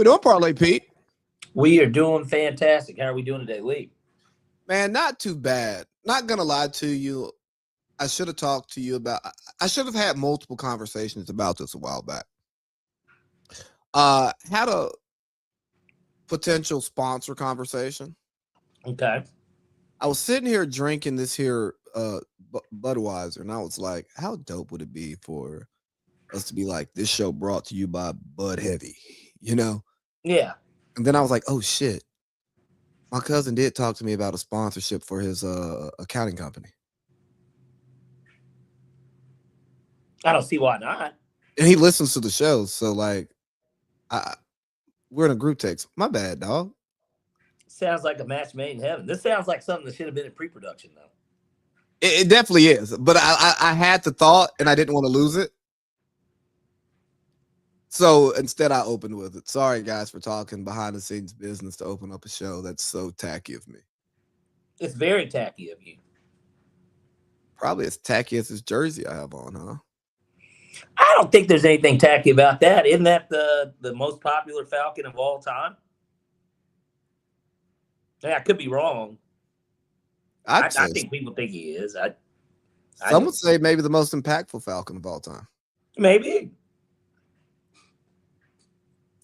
doing, Parlay Pete? We are doing fantastic. How are we doing today, Lee? Man, not too bad. Not gonna lie to you. I should have talked to you about. I should have had multiple conversations about this a while back. Had a potential sponsor conversation. Okay. I was sitting here drinking this here Budweiser, and I was like, "How dope would it be for us to be like this show brought to you by Bud Heavy?" You know? Yeah. And then I was like, "Oh shit." My cousin did talk to me about a sponsorship for his accounting company. I don't see why not. And he listens to the show. So like we're in a group text. My bad, dog. Sounds like a match made in heaven. This sounds like something that should have been in pre-production, though. It definitely is. But I had the thought and I didn't want to lose it. So instead I opened with it. Sorry guys for talking behind the scenes business to open up a show. That's so tacky of me. It's very tacky of you. Probably as tacky as this jersey I have on, huh? I don't think there's anything tacky about that. Isn't that the most popular Falcon of all time? Yeah, I could be wrong. I think people think he is. Some would say maybe the most impactful Falcon of all time. Maybe.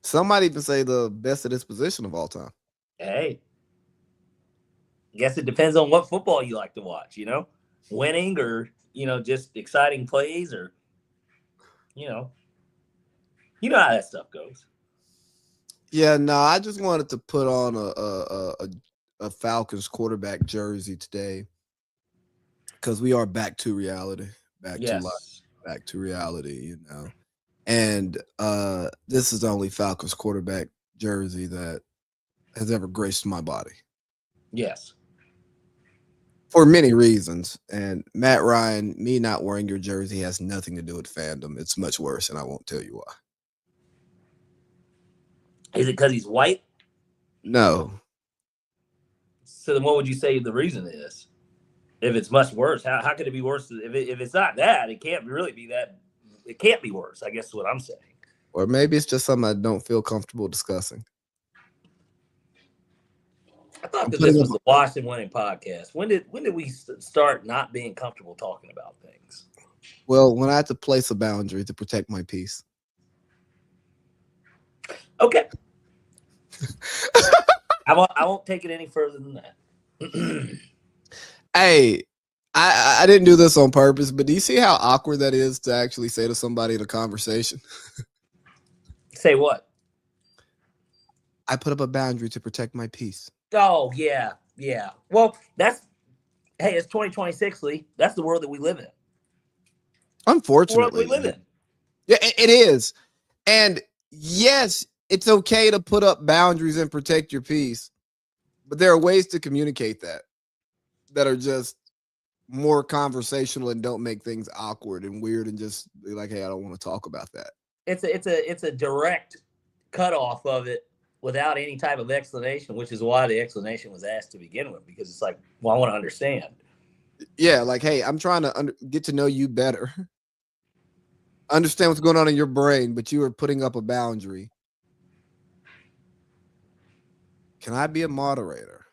Some might even say the best at his position of all time. Hey. Guess it depends on what football you like to watch, winning or, just exciting plays or, you know how that stuff goes. Yeah, no, I just wanted to put on a Falcons quarterback jersey today because we are back to reality, back to life, back to reality, And this is the only Falcons quarterback jersey that has ever graced my body. Yes. For many reasons. And Matt Ryan, me not wearing your jersey has nothing to do with fandom. It's much worse, and I won't tell you why. Is it because he's white? No. So then what would you say the reason is? If it's much worse, how could it be worse? If it's not that, it can't really be that. It can't be worse, I guess is what I'm saying. Or maybe it's just something I don't feel comfortable discussing. I thought that this was the Wash and Winning podcast. When did we start not being comfortable talking about things? Well, when I had to place a boundary to protect my peace. Okay. I won't take it any further than that. Hey, I didn't do this on purpose, but do you see how awkward that is to actually say to somebody in a conversation? Say what? I put up a boundary to protect my peace. Oh, yeah. Well, it's 2026, Lee. That's the world that we live in. Unfortunately. The world we live in. Yeah, it is. And yes, it's okay to put up boundaries and protect your peace, but there are ways to communicate that are just more conversational and don't make things awkward and weird and just be like, hey, I don't want to talk about that. It's a direct cutoff of it without any type of explanation, which is why the explanation was asked to begin with, because it's like, well, I want to understand. Yeah, like, hey, I'm trying to get to know you better. Understand what's going on in your brain, but you are putting up a boundary. Can I be a moderator?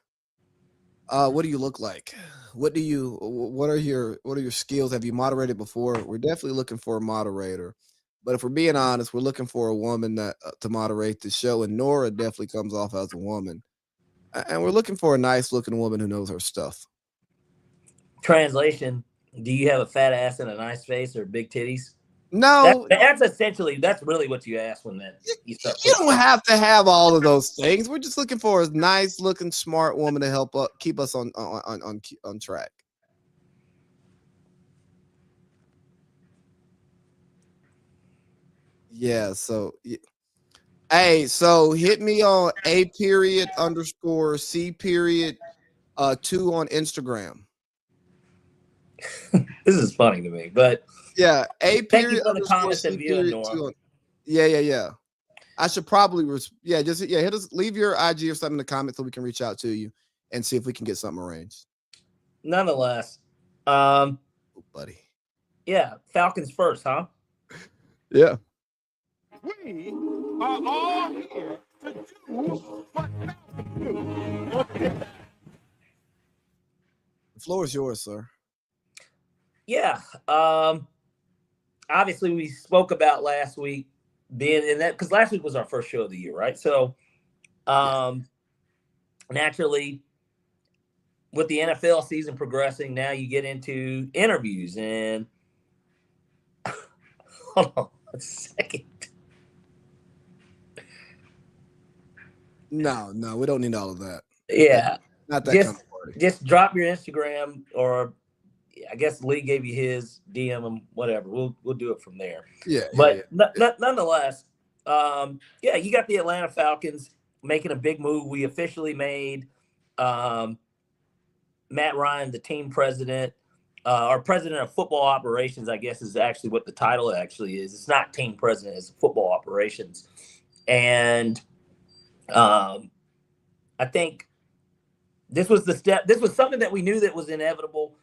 What do you look like? What are your skills? Have you moderated before? We're definitely looking for a moderator. But if we're being honest, we're looking for a woman that to moderate the show, and Nora definitely comes off as a woman. And we're looking for a nice-looking woman who knows her stuff. Translation: do you have a fat ass and a nice face or big titties? No, that's really what you ask when you start. You don't have to have all of those things. We're just looking for a nice-looking, smart woman to help keep us on track. Yeah. So, hey, so hit me on _C_2 on Instagram. This is funny to me, but yeah, thank you for the comments and viewing, Nora. Yeah. I should probably hit us, leave your IG or something in the comments so we can reach out to you and see if we can get something arranged. Nonetheless, buddy. Yeah, Falcons first, huh? Yeah. We are all here The floor is yours, sir. Yeah. Obviously, we spoke about last week being in that because last week was our first show of the year, right? So, naturally, with the NFL season progressing, now you get into interviews and hold on a second. No, we don't need all of that. Yeah, Not that kind of party. Just drop your Instagram, or I guess Lee gave you his DM and whatever. We'll do it from there. Yeah, but nonetheless, you got the Atlanta Falcons making a big move. We officially made Matt Ryan the team president. Our president of football operations, I guess, is actually what the title actually is. It's not team president; it's football operations, and I think this was the step. This was something that we knew that was inevitable,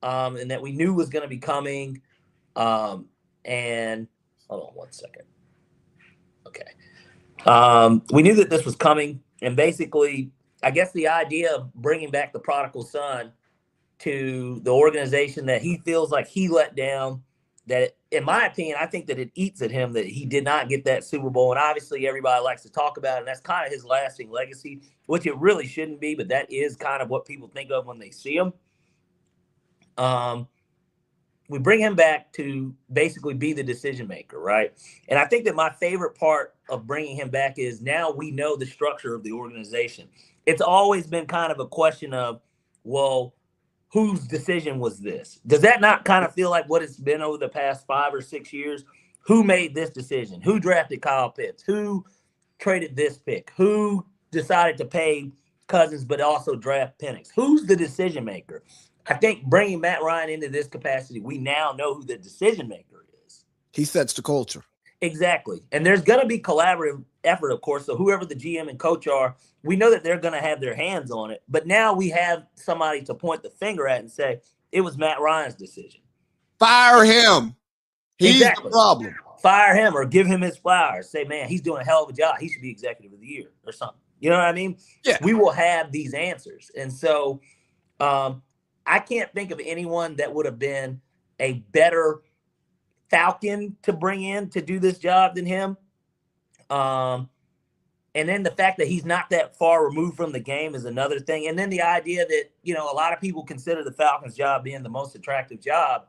and that we knew was going to be coming. And hold on one second. Okay. We knew that this was coming, and basically, I guess the idea of bringing back the prodigal son to the organization that he feels like he let down, that, in my opinion, I think that it eats at him that he did not get that Super Bowl. And obviously everybody likes to talk about it, and that's kind of his lasting legacy, which it really shouldn't be, but that is kind of what people think of when they see him. We bring him back to basically be the decision maker, right? And I think that my favorite part of bringing him back is now we know the structure of the organization. It's always been kind of a question of, well, whose decision was this? Does that not kind of feel like what it's been over the past 5 or 6 years? Who made this decision? Who drafted Kyle Pitts? Who traded this pick? Who decided to pay Cousins but also draft Penix? Who's the decision maker? I think bringing Matt Ryan into this capacity, we now know who the decision maker is. He sets the culture. Exactly. And there's going to be collaborative effort, of course. So whoever the GM and coach are, we know that they're going to have their hands on it. But now we have somebody to point the finger at and say, it was Matt Ryan's decision. Fire him. He's the problem. Fire him or give him his flowers. Say, man, he's doing a hell of a job. He should be executive of the year or something. You know what I mean? Yeah. We will have these answers. And so I can't think of anyone that would have been a better Falcon to bring in to do this job than him. And then the fact that he's not that far removed from the game is another thing. And then the idea that, a lot of people consider the Falcons job being the most attractive job.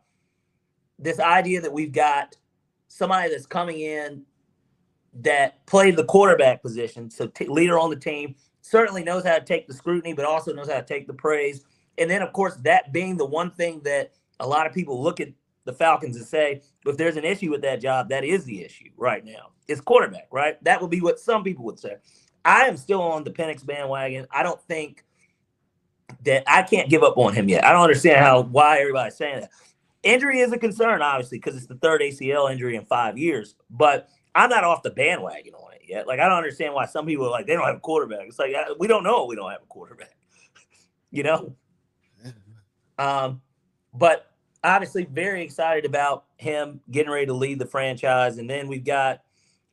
This idea that we've got somebody that's coming in that played the quarterback position, so leader on the team, certainly knows how to take the scrutiny, but also knows how to take the praise. And then, of course, that being the one thing that a lot of people look at the Falcons and say, if there's an issue with that job, that is the issue right now. It's quarterback, right? That would be what some people would say. I am still on the Penix bandwagon. I don't think that I can't give up on him yet. I don't understand why everybody's saying that. Injury is a concern, obviously, because it's the third ACL injury in 5 years. But I'm not off the bandwagon on it yet. Like, I don't understand why some people are like, they don't have a quarterback. It's like, we don't know we don't have a quarterback. But obviously very excited about him getting ready to lead the franchise. And then we've got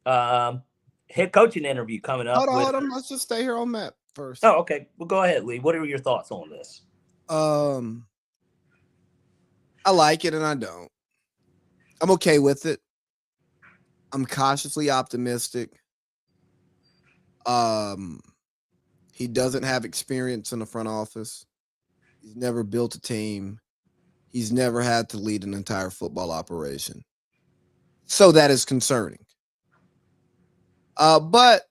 head coaching interview coming up. Hold on. Let's just stay here on Matt first. Oh, okay. Well, go ahead, Lee. What are your thoughts on this? I like it and I don't. I'm okay with it. I'm cautiously optimistic. He doesn't have experience in the front office. He's never built a team. He's never had to lead an entire football operation. So that is concerning. But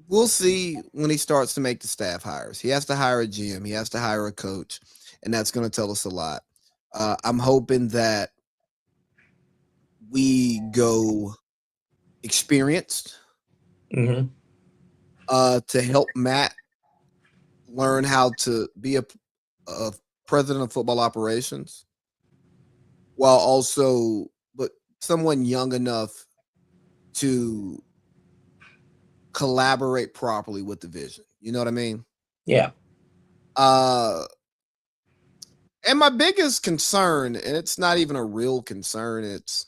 we'll see when he starts to make the staff hires. He has to hire a GM. He has to hire a coach. And that's going to tell us a lot. I'm hoping that we go experienced to help Matt learn how to be a president of football operations, while also, but someone young enough to collaborate properly with the vision. You know what I mean? Yeah. And my biggest concern, and it's not even a real concern, it's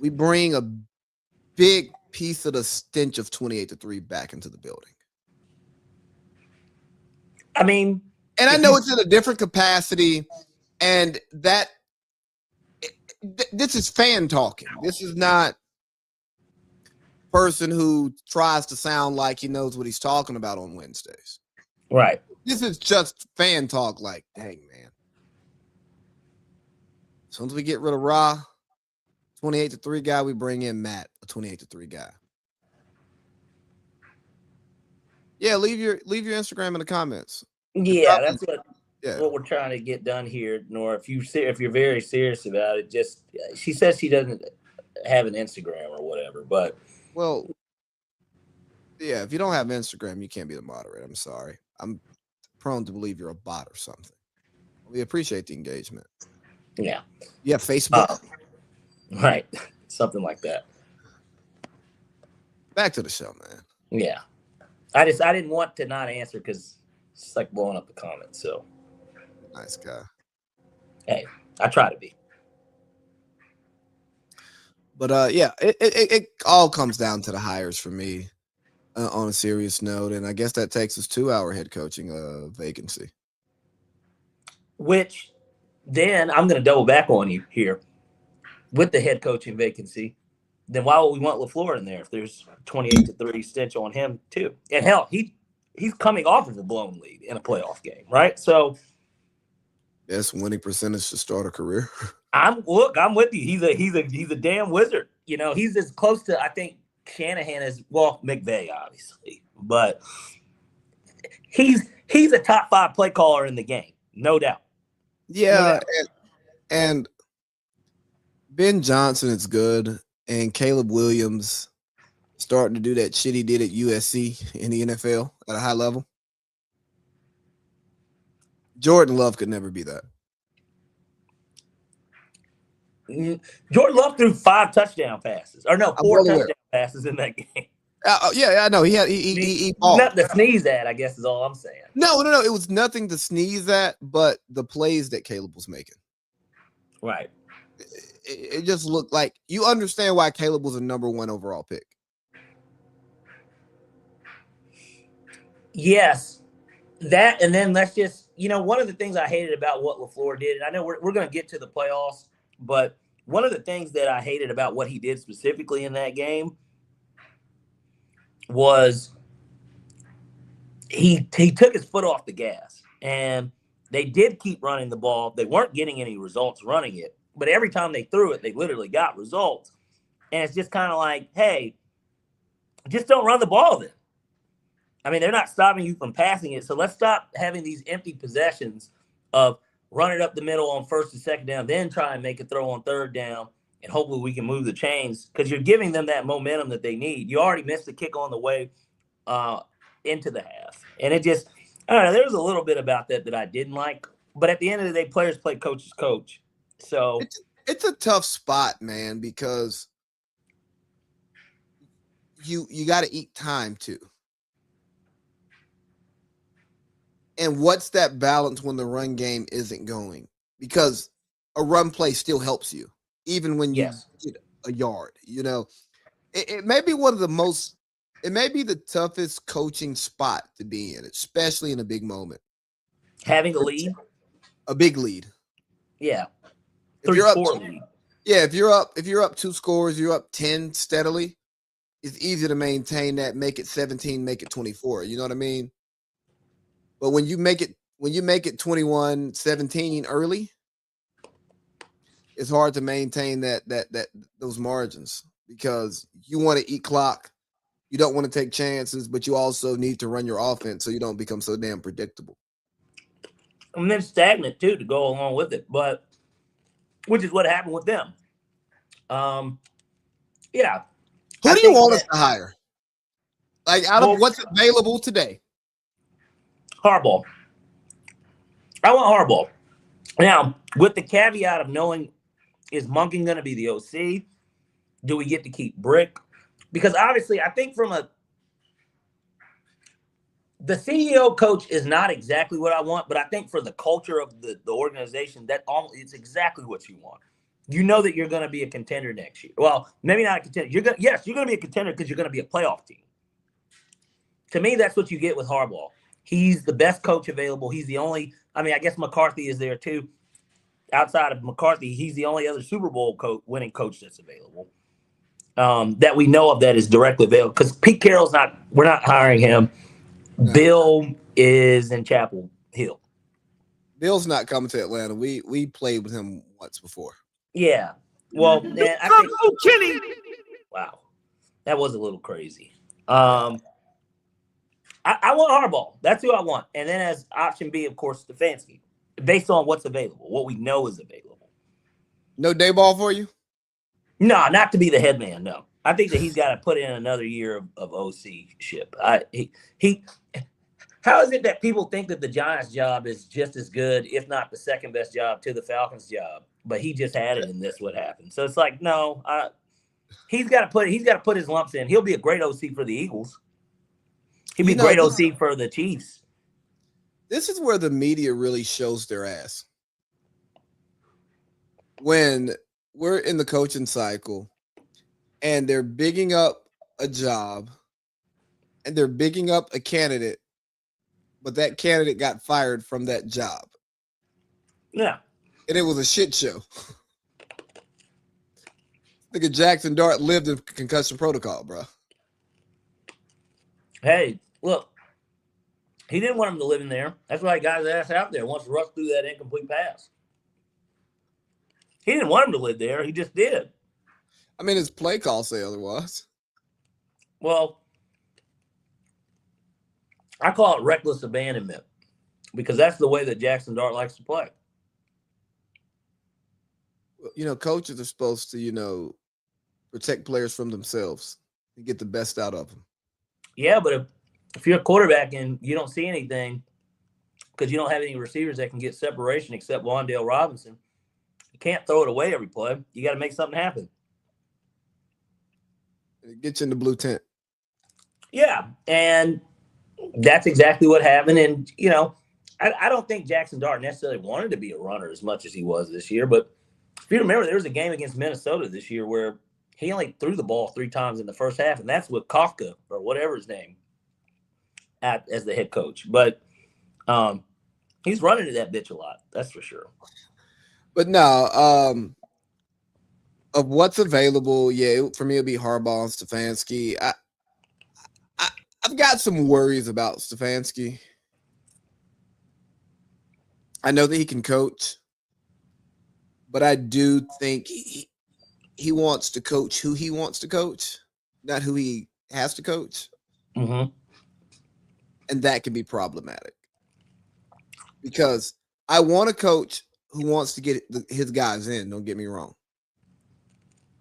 we bring a big piece of the stench of 28-3 back into the building. I mean, and I know it's in a different capacity, and that this is fan talking. This is not person who tries to sound like he knows what he's talking about on Wednesdays. Right. This is just fan talk. Like, dang, man. As soon as we get rid of Ra, 28-3 guy, we bring in Matt, a 28-3 guy. Yeah, leave your Instagram in the comments. Yeah, that's what we're trying to get done here, Nora. If you're very serious about it, just she says she doesn't have an Instagram or whatever, but well, yeah, if you don't have Instagram, you can't be the moderator. I'm sorry. I'm prone to believe you're a bot or something. We appreciate the engagement. Yeah. You have Facebook? Right. Something like that. Back to the show, man. Yeah. I didn't want to not answer because it's like blowing up the comments. So nice guy. Hey, I try to be. But yeah, it all comes down to the hires for me on a serious note. And I guess that takes us to our head coaching vacancy. Which then I'm going to double back on you here with the head coaching vacancy. Then why would we want LaFleur in there if there's 28-3 stench on him too? And hell, he's coming off of a blown lead in a playoff game, right? So yes, winning percentage to start a career. I'm with you. He's a damn wizard. You know, he's as close to I think Shanahan as McVay, obviously, but he's a top 5 play caller in the game, no doubt. Yeah, no doubt. And Ben Johnson is good. And Caleb Williams starting to do that shit he did at USC in the NFL at a high level. Jordan Love could never be that. Jordan Love threw 5 touchdown passes. Or no, 4 touchdown passes in that game. Yeah, I know. He nothing to sneeze at, I guess is all I'm saying. No. It was nothing to sneeze at, but the plays that Caleb was making. Right. It just looked like you understand why Caleb was a number 1 overall pick. Yes, that, and then let's just, one of the things I hated about what LaFleur did, and I know we're going to get to the playoffs, but one of the things that I hated about what he did specifically in that game was he took his foot off the gas, and they did keep running the ball. They weren't getting any results running it. But every time they threw it, they literally got results. And it's just kind of like, hey, just don't run the ball then. I mean, they're not stopping you from passing it. So let's stop having these empty possessions of run it up the middle on 1st and 2nd down, then try and make a throw on 3rd down, and hopefully we can move the chains because you're giving them that momentum that they need. You already missed the kick on the way into the half. And it just, I don't know, there was a little bit about that I didn't like. But at the end of the day, players play coach's coach. So it's a tough spot, man, because you got to eat time too. And what's that balance when the run game isn't going? Because a run play still helps you, even when you get a yard. It may be it may be the toughest coaching spot to be in, especially in a big moment. Having a lead, a big lead. Yeah. If you're up, if you're up 2 scores, you're up 10 steadily, it's easy to maintain that, make it 17, make it 24. You know what I mean? But when you make it 21-17 early, it's hard to maintain those margins because you want to eat clock. You don't want to take chances, but you also need to run your offense so you don't become so damn predictable. And then stagnant too to go along with it, but which is what happened with them. Yeah. Who do you want us to hire? Like out of what's available today? Harbaugh. I want Harbaugh. Now, with the caveat of knowing, is Monken going to be the OC? Do we get to keep Brick? Because obviously, I think the CEO coach is not exactly what I want, but I think for the culture of the organization, it's exactly what you want. you know that you're going to be a contender next year. Well, maybe not a contender. You're going to be a contender because you're going to be a playoff team. To me, that's what you get with Harbaugh. He's the best coach available. He's the only. I mean, I guess McCarthy is there too. Outside of McCarthy, he's the only other Super Bowl winning coach that's available that we know of that is directly available. Because Pete Carroll's not. We're not hiring him. No. Bill is in Chapel Hill. Bill's not coming to Atlanta. We played with him once before. Yeah. Well, man, I think. Kenny. Wow, that was a little crazy. I want Harbaugh. That's who I want. And then as option B, of course, Stefanski, based on what's available, what we know is available. No day ball for you? No, not to be the head man. No, I think that he's got to put in another year of OC-ship. How is it that people think that the Giants job is just as good, if not the second best job to the Falcons job, but he just had it and this would happen? So it's like, no, he's got to put his lumps in. He'll be a great OC for the Eagles. He'd be a great OC for the Chiefs. This is where the media really shows their ass. When we're in the coaching cycle and they're bigging up a job and they're bigging up a candidate, but that candidate got fired from that job. Yeah. And it was a shit show. I think Jackson Dart lived in concussion protocol, bro. Hey, look, he didn't want him to live in there. That's why he got his ass out there once Russ threw that incomplete pass. He didn't want him to live there. He just did. I mean, his play call say otherwise. Well, I call it reckless abandonment because that's the way that Jackson Dart likes to play. You know, coaches are supposed to, protect players from themselves and get the best out of them. Yeah, but if you're a quarterback and you don't see anything because you don't have any receivers that can get separation except Wan'Dale Robinson, you can't throw it away every play. You got to make something happen. Get you in the blue tent. Yeah, and that's exactly what happened. And, I don't think Jackson Dart necessarily wanted to be a runner as much as he was this year. But if you remember, there was a game against Minnesota this year where he only threw the ball 3 times in the first half, and that's with Kafka or whatever his name as the head coach. But he's running to that bitch a lot. That's for sure. But no, of what's available, for me, it'll be Harbaugh and Stefanski. I've got some worries about Stefanski. I know that he can coach, but I do think he wants to coach who he wants to coach, not who he has to coach. Mm-hmm. And that can be problematic because I want a coach who wants to get his guys in, don't get me wrong.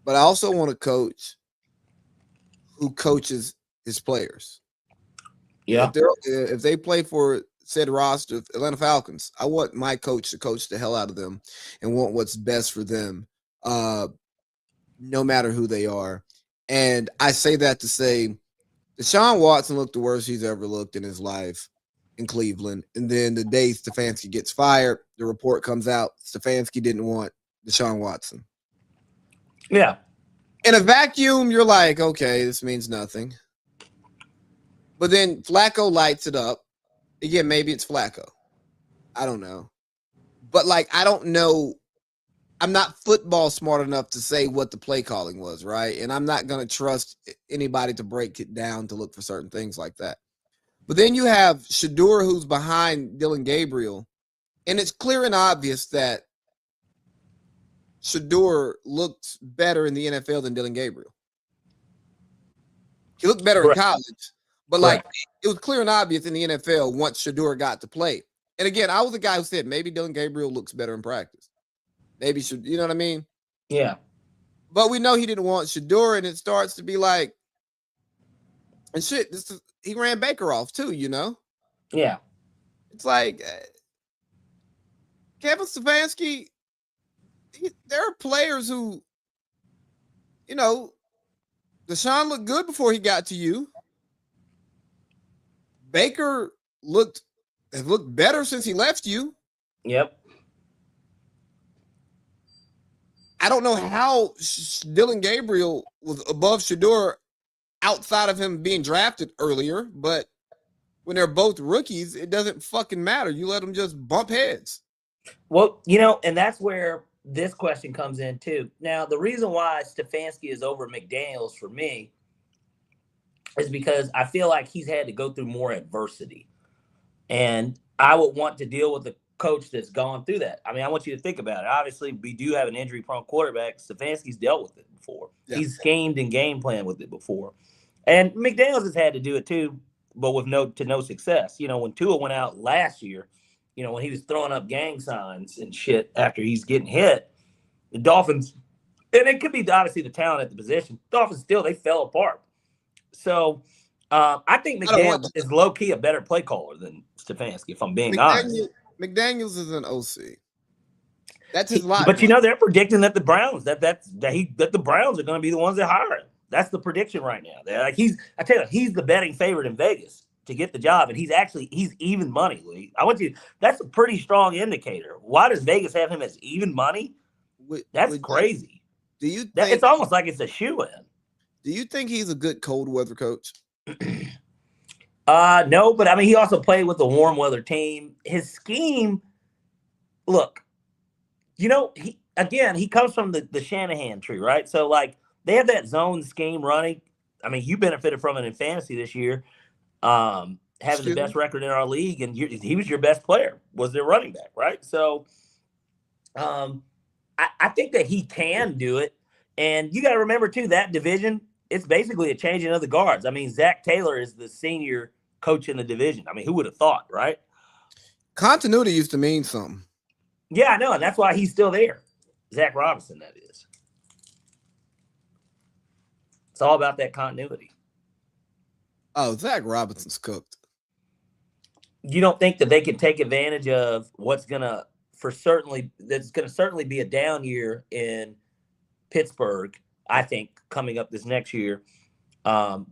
But I also want a coach who coaches his players. Yeah. If they play for said roster, Atlanta Falcons, I want my coach to coach the hell out of them and want what's best for them, no matter who they are. And I say that to say Deshaun Watson looked the worst he's ever looked in his life in Cleveland. And then the day Stefanski gets fired, the report comes out, Stefanski didn't want Deshaun Watson. Yeah. In a vacuum, you're like, okay, this means nothing. But then Flacco lights it up. Again, maybe it's Flacco. I don't know. But, I don't know. I'm not football smart enough to say what the play calling was, right? And I'm not going to trust anybody to break it down to look for certain things like that. But then you have Shador, who's behind Dylan Gabriel. And it's clear and obvious that Shador looked better in the NFL than Dylan Gabriel. He looked better in college. But, it was clear and obvious in the NFL once Shador got to play. And, again, I was the guy who said maybe Dylan Gabriel looks better in practice. Maybe should, you know what I mean? Yeah. But we know he didn't want Shador, and it starts to be like, and shit, he ran Baker off too, Yeah. It's like, Kevin Stefanski, there are players who, Deshaun looked good before he got to you. Baker has looked better since he left you. Yep. I don't know how Dylan Gabriel was above Shador outside of him being drafted earlier, but when they're both rookies, it doesn't fucking matter. You let them just bump heads. Well, and that's where this question comes in too. Now, the reason why Stefanski is over McDaniels for me is because I feel like he's had to go through more adversity. And I would want to deal with a coach that's gone through that. I mean, I want you to think about it. Obviously, we do have an injury-prone quarterback. Stefanski's dealt with it before. Yeah. He's schemed and game planned with it before. And McDaniels has had to do it too, but with no success. When Tua went out last year, when he was throwing up gang signs and shit after he's getting hit, the Dolphins, and it could be obviously the talent at the position, Dolphins they fell apart. So I think McDaniels is low-key a better play caller than Stefanski, if I'm being honest. McDaniels is an OC. That's his life. But they're predicting that the Browns that the Browns are going to be the ones that hire him. That's the prediction right now. They're like I tell you, he's the betting favorite in Vegas to get the job, and he's even money, Lee. That's a pretty strong indicator. Why does Vegas have him as even money? That's crazy. Do you think it's almost like it's a shoe-in? Do you think he's a good cold weather coach? No, but I mean, he also played with a warm weather team. His scheme, look, he comes from the Shanahan tree, right? So like they have that zone scheme running. I mean, you benefited from it in fantasy this year, having the best record in our league, and he was your best player, was their running back, right? So, I think that he can do it, and you got to remember too that division. It's basically a changing of the guards. I mean, Zach Taylor is the senior coach in the division. I mean, who would have thought, right? Continuity used to mean something. Yeah, I know, and that's why he's still there. Zach Robinson, that is. It's all about that continuity. Oh, Zach Robinson's cooked. You don't think that they can take advantage of what's going to certainly be a down year in Pittsburgh, I think, coming up this next year. And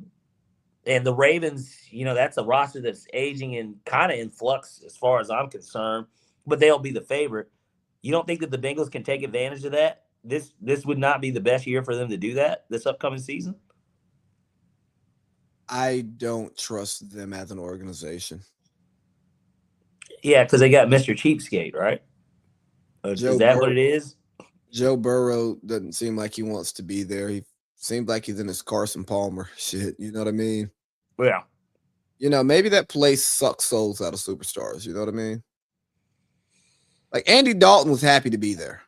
the Ravens, that's a roster that's aging and kind of in flux as far as I'm concerned, but they'll be the favorite. You don't think that the Bengals can take advantage of that? This would not be the best year for them to do that this upcoming season? I don't trust them as an organization. Yeah, because they got Mr. Cheapskate, right? Is that what it is? Joe Burrow doesn't seem like he wants to be there. He seems like he's in his Carson Palmer shit. You know what I mean? Yeah. Maybe that place sucks souls out of superstars. You know what I mean? Like Andy Dalton was happy to be there.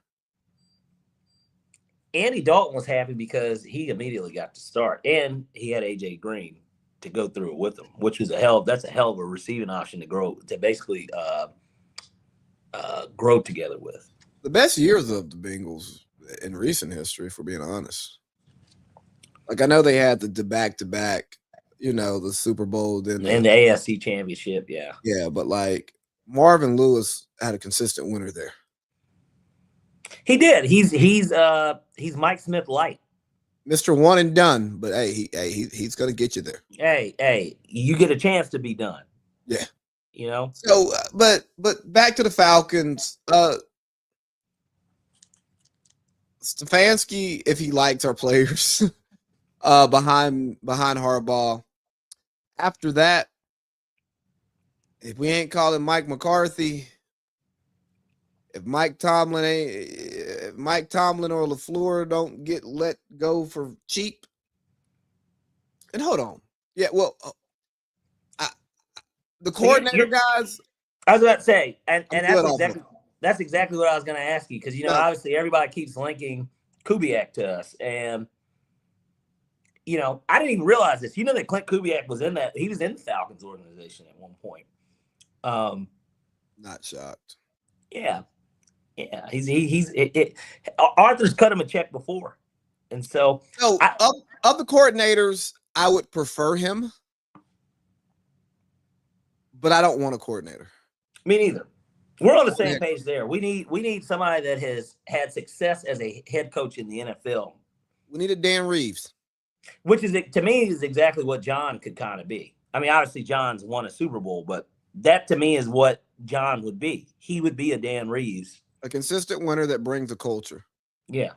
Andy Dalton was happy because he immediately got to start, and he had AJ Green to go through it with him, which is that's a hell of a receiving option to basically grow together with. The best years of the Bengals in recent history, for being honest. Like I know they had the back-to-back, the Super Bowl, then and the AFC Championship, yeah. Yeah, but like Marvin Lewis had a consistent winner there. He did. He's Mike Smith light. Mr. One and done, but hey, he's gonna get you there. Hey, you get a chance to be done. Yeah. So, but back to the Falcons. Stefanski, if he likes our players, behind Harbaugh. After that, if we ain't calling Mike McCarthy, if Mike Tomlin or LaFleur don't get let go for cheap, and hold on, yeah, well, the coordinator guys. I was about to say, and that's exactly what I was going to ask you, because obviously everybody keeps linking Kubiak to us, and I didn't even realize this. That Clint Kubiak was he was in the Falcons organization at one point. Not shocked. Yeah. Arthur's cut him a check before, and so of the coordinators, I would prefer him, but I don't want a coordinator. Me neither. We're on the same page there. We need somebody that has had success as a head coach in the NFL. We need a Dan Reeves, which is, to me, is exactly what John could kind of be. I mean, obviously John's won a Super Bowl, but that to me is what John would be. He would be a Dan Reeves. A consistent winner that brings a culture. Yeah.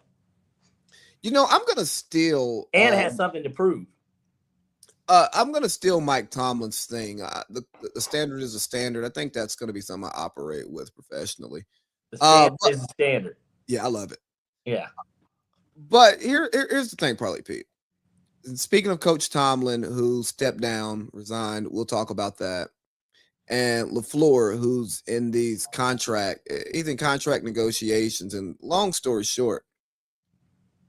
I'm gonna steal. and has something to prove. I'm gonna steal Mike Tomlin's thing. The standard is a standard. I think that's gonna be something I operate with professionally. The standard But is the standard. yeah, I love it. Yeah. But here's the thing, probably, Pete. And speaking of Coach Tomlin, who stepped down, resigned, we'll talk about that. And LaFleur, who's in he's in contract negotiations. And long story short,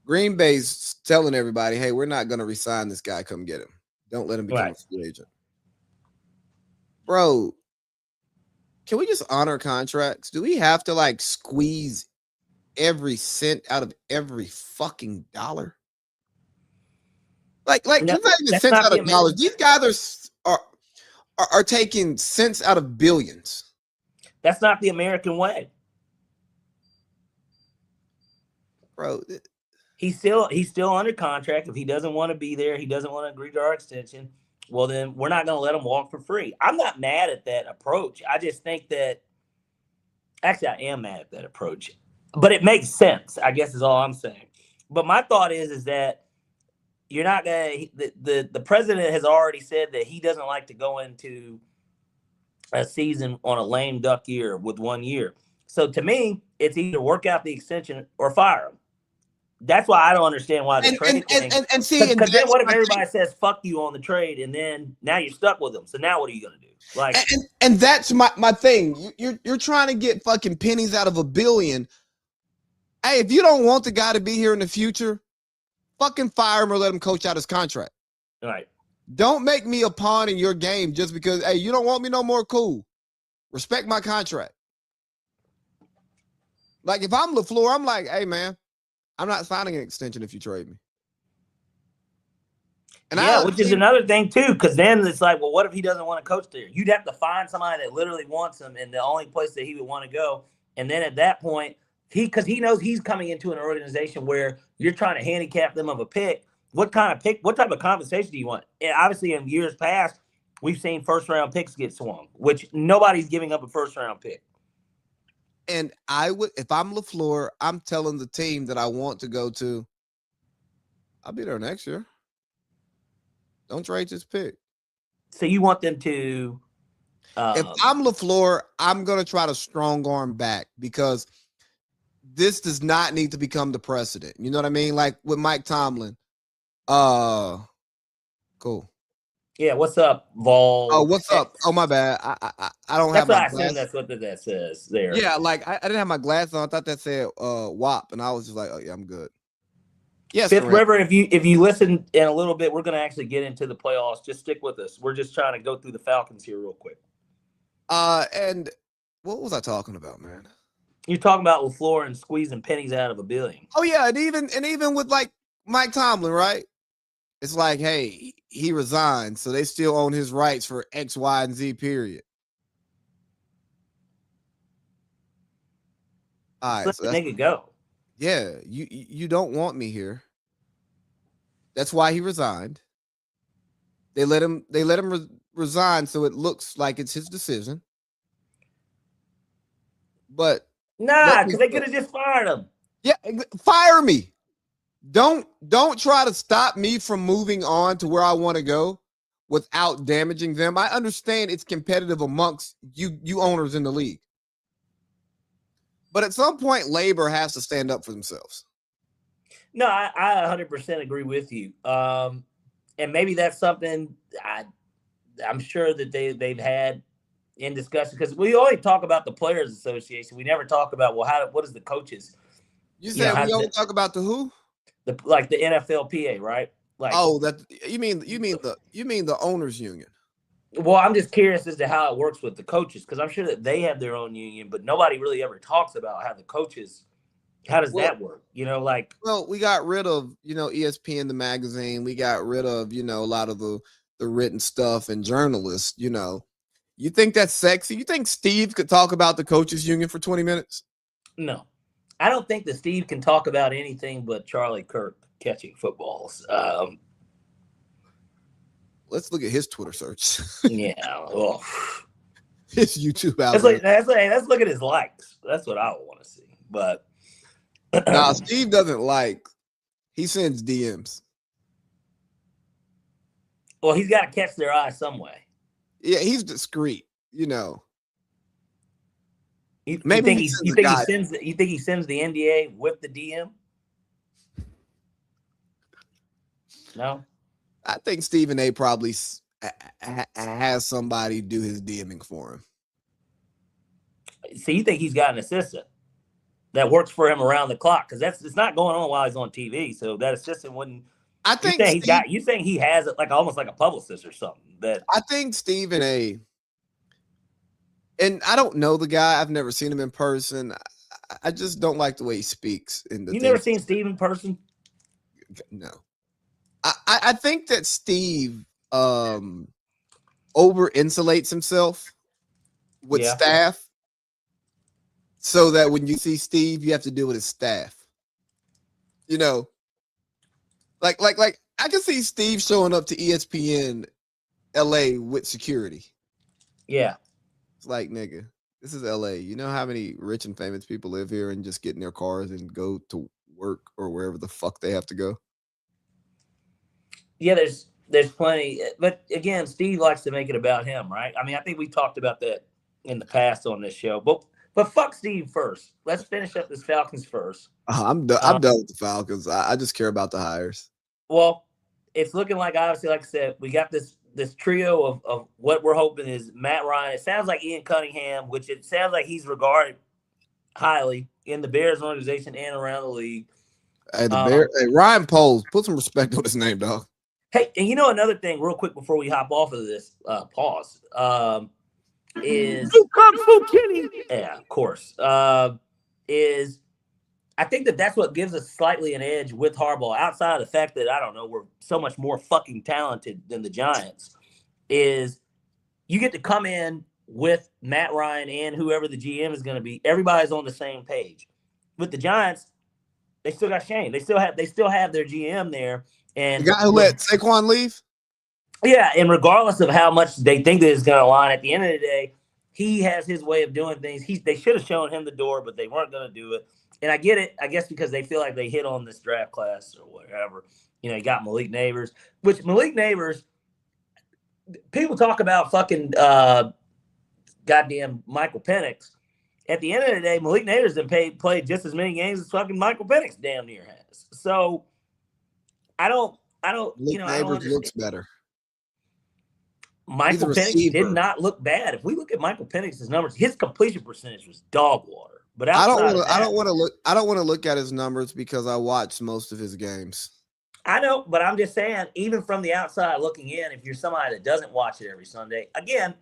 Green Bay's telling everybody, hey, we're not going to resign this guy. Come get him. Don't let him become a free agent. Bro, can we just honor contracts? Do we have to squeeze every cent out of every fucking dollar? Like no, not even cents out of dollars. These guys are taking cents out of billions. That's not the American way, bro. He's still under contract. If he doesn't want to be there, he doesn't want to agree to our extension. Well, then we're not going to let him walk for free. I'm not mad at that approach. I just think that actually I am mad at that approach, but it makes sense, I guess is all I'm saying. But my thought is that you're not going to the president has already said that he doesn't like to go into a season on a lame duck year with 1 year. So to me, it's either work out the extension or fire him. That's why I don't understand why the trade thing. And see, because then what if everybody says fuck you on the trade, and then now you're stuck with them? So now what are you going to do? Like, and that's my thing. You're trying to get fucking pennies out of a billion. Hey, if you don't want the guy to be here in the future, fucking fire him or let him coach out his contract. All right. Don't make me a pawn in your game just because, hey, you don't want me no more. Cool. Respect my contract. Like, if I'm LaFleur, I'm like, hey, man, I'm not signing an extension if you trade me. And yeah, which is another thing, too, because then it's like, well, what if he doesn't want to coach there? You'd have to find somebody that literally wants him and the only place that he would want to go. And then at that point, because he knows he's coming into an organization where you're trying to handicap them of a pick. What type of compensation do you want? And obviously, in years past, we've seen first-round picks get swung, which nobody's giving up a first-round pick. And I would, if I'm LaFleur, I'm telling the team that I want to go to, I'll be there next year. Don't trade this pick. So you want them to? If I'm LaFleur, I'm going to try to strong arm back because this does not need to become the precedent. You know what I mean? Like with Mike Tomlin. Cool. Yeah, what's up, Vol? Oh, what's up? Oh, my bad. I don't have my glasses. That's what that says there. Yeah, like I didn't have my glasses on. I thought that said WAP, and I was just like, oh yeah, I'm good. Yes, Fifth River, if you listen in a little bit, we're going to actually get into the playoffs. Just stick with us. We're just trying to go through the Falcons here real quick. And what was I talking about, man? You're talking about LaFleur and squeezing pennies out of a billion. Oh yeah, and even with like Mike Tomlin, right? It's like, hey, he resigned, so they still own his rights for X, Y, and Z. Period. All right, let the nigga go. Yeah, you don't want me here. That's why he resigned. They let him resign, so it looks like it's his decision. But nah, because they could have just fired him. Yeah, fire me. Don't try to stop me from moving on to where I want to go without damaging them. I understand it's competitive amongst you owners in the league. But at some point, labor has to stand up for themselves. No, I 100% agree with you. And maybe that's something I'm sure that they've had in discussion, because we always talk about the Players Association. We never talk about, well, what is the coaches? You said we only talk about the who? The NFLPA, right? Like, oh, that you mean the owners union. Well, I'm just curious as to how it works with the coaches, because I'm sure that they have their own union, but nobody really ever talks about how the coaches, how does that work? Well, we got rid of, ESPN, the magazine. We got rid of, a lot of the written stuff and journalists, You think that's sexy? You think Steve could talk about the coaches union for 20 minutes? No. I don't think that Steve can talk about anything but Charlie Kirk catching footballs. Let's look at his Twitter search. Yeah. Oh. His YouTube algorithm. Let's look at his likes. That's what I want to see. But now Steve doesn't like He sends DMs. Well, he's got to catch their eye some way. Yeah, he's discreet. You Maybe think he he sends you a think he guy. sends the NDA with the DM? No. I think Stephen A. probably has somebody do his DMing for him. So you think he's got an assistant that works for him around the clock? Because it's not going on while he's on TV. So that assistant wouldn't. I think You think he has it almost like a publicist or something? I think Stephen A. And I don't know the guy. I've never seen him in person. I just don't like the way he speaks. You never seen Steve in person? No. I think that Steve over insulates himself with staff, so that when you see Steve, you have to deal with his staff. Like I can see Steve showing up to ESPN LA with security. Yeah. It's like, nigga, this is LA. You know how many rich and famous people live here and just get in their cars and go to work or wherever the fuck they have to go? Yeah, there's plenty. But again, Steve likes to make it about him, right? I mean, I think we talked about that in the past on this show. But fuck Steve first. Let's finish up this Falcons first. I'm done with the Falcons. I just care about the hires. Well, it's looking like, obviously, like I said, we got this trio of what we're hoping is Matt Ryan. It sounds like Ian Cunningham, which it sounds like he's regarded highly in the Bears organization and around the league. Hey, Ryan Poles, put some respect on his name, dog. Hey, and another thing, real quick before we hop off of this, pause, is Kung Fu Kenny. Yeah, of course. Is I think that's what gives us slightly an edge with Harbaugh, outside of the fact that, I don't know, we're so much more fucking talented than the Giants, is you get to come in with Matt Ryan and whoever the GM is going to be. Everybody's on the same page. With the Giants, they still got Shane. They still have their GM there. And the guy who let Saquon leave? Yeah, and regardless of how much they think that it's going to align, at the end of the day, he has his way of doing things. They should have shown him the door, but they weren't going to do it. And I get it, I guess, because they feel like they hit on this draft class or whatever. You got Malik Neighbors, people talk about fucking goddamn Michael Penix. At the end of the day, Malik Neighbors played just as many games as fucking Michael Penix damn near has. So I don't. Neighbors looks better. Michael Penix did not look bad. If we look at Michael Penix's numbers, his completion percentage was dog water. But I don't want to look at his numbers because I watched most of his games. I know, but I'm just saying, even from the outside looking in, if you're somebody that doesn't watch it every Sunday, again,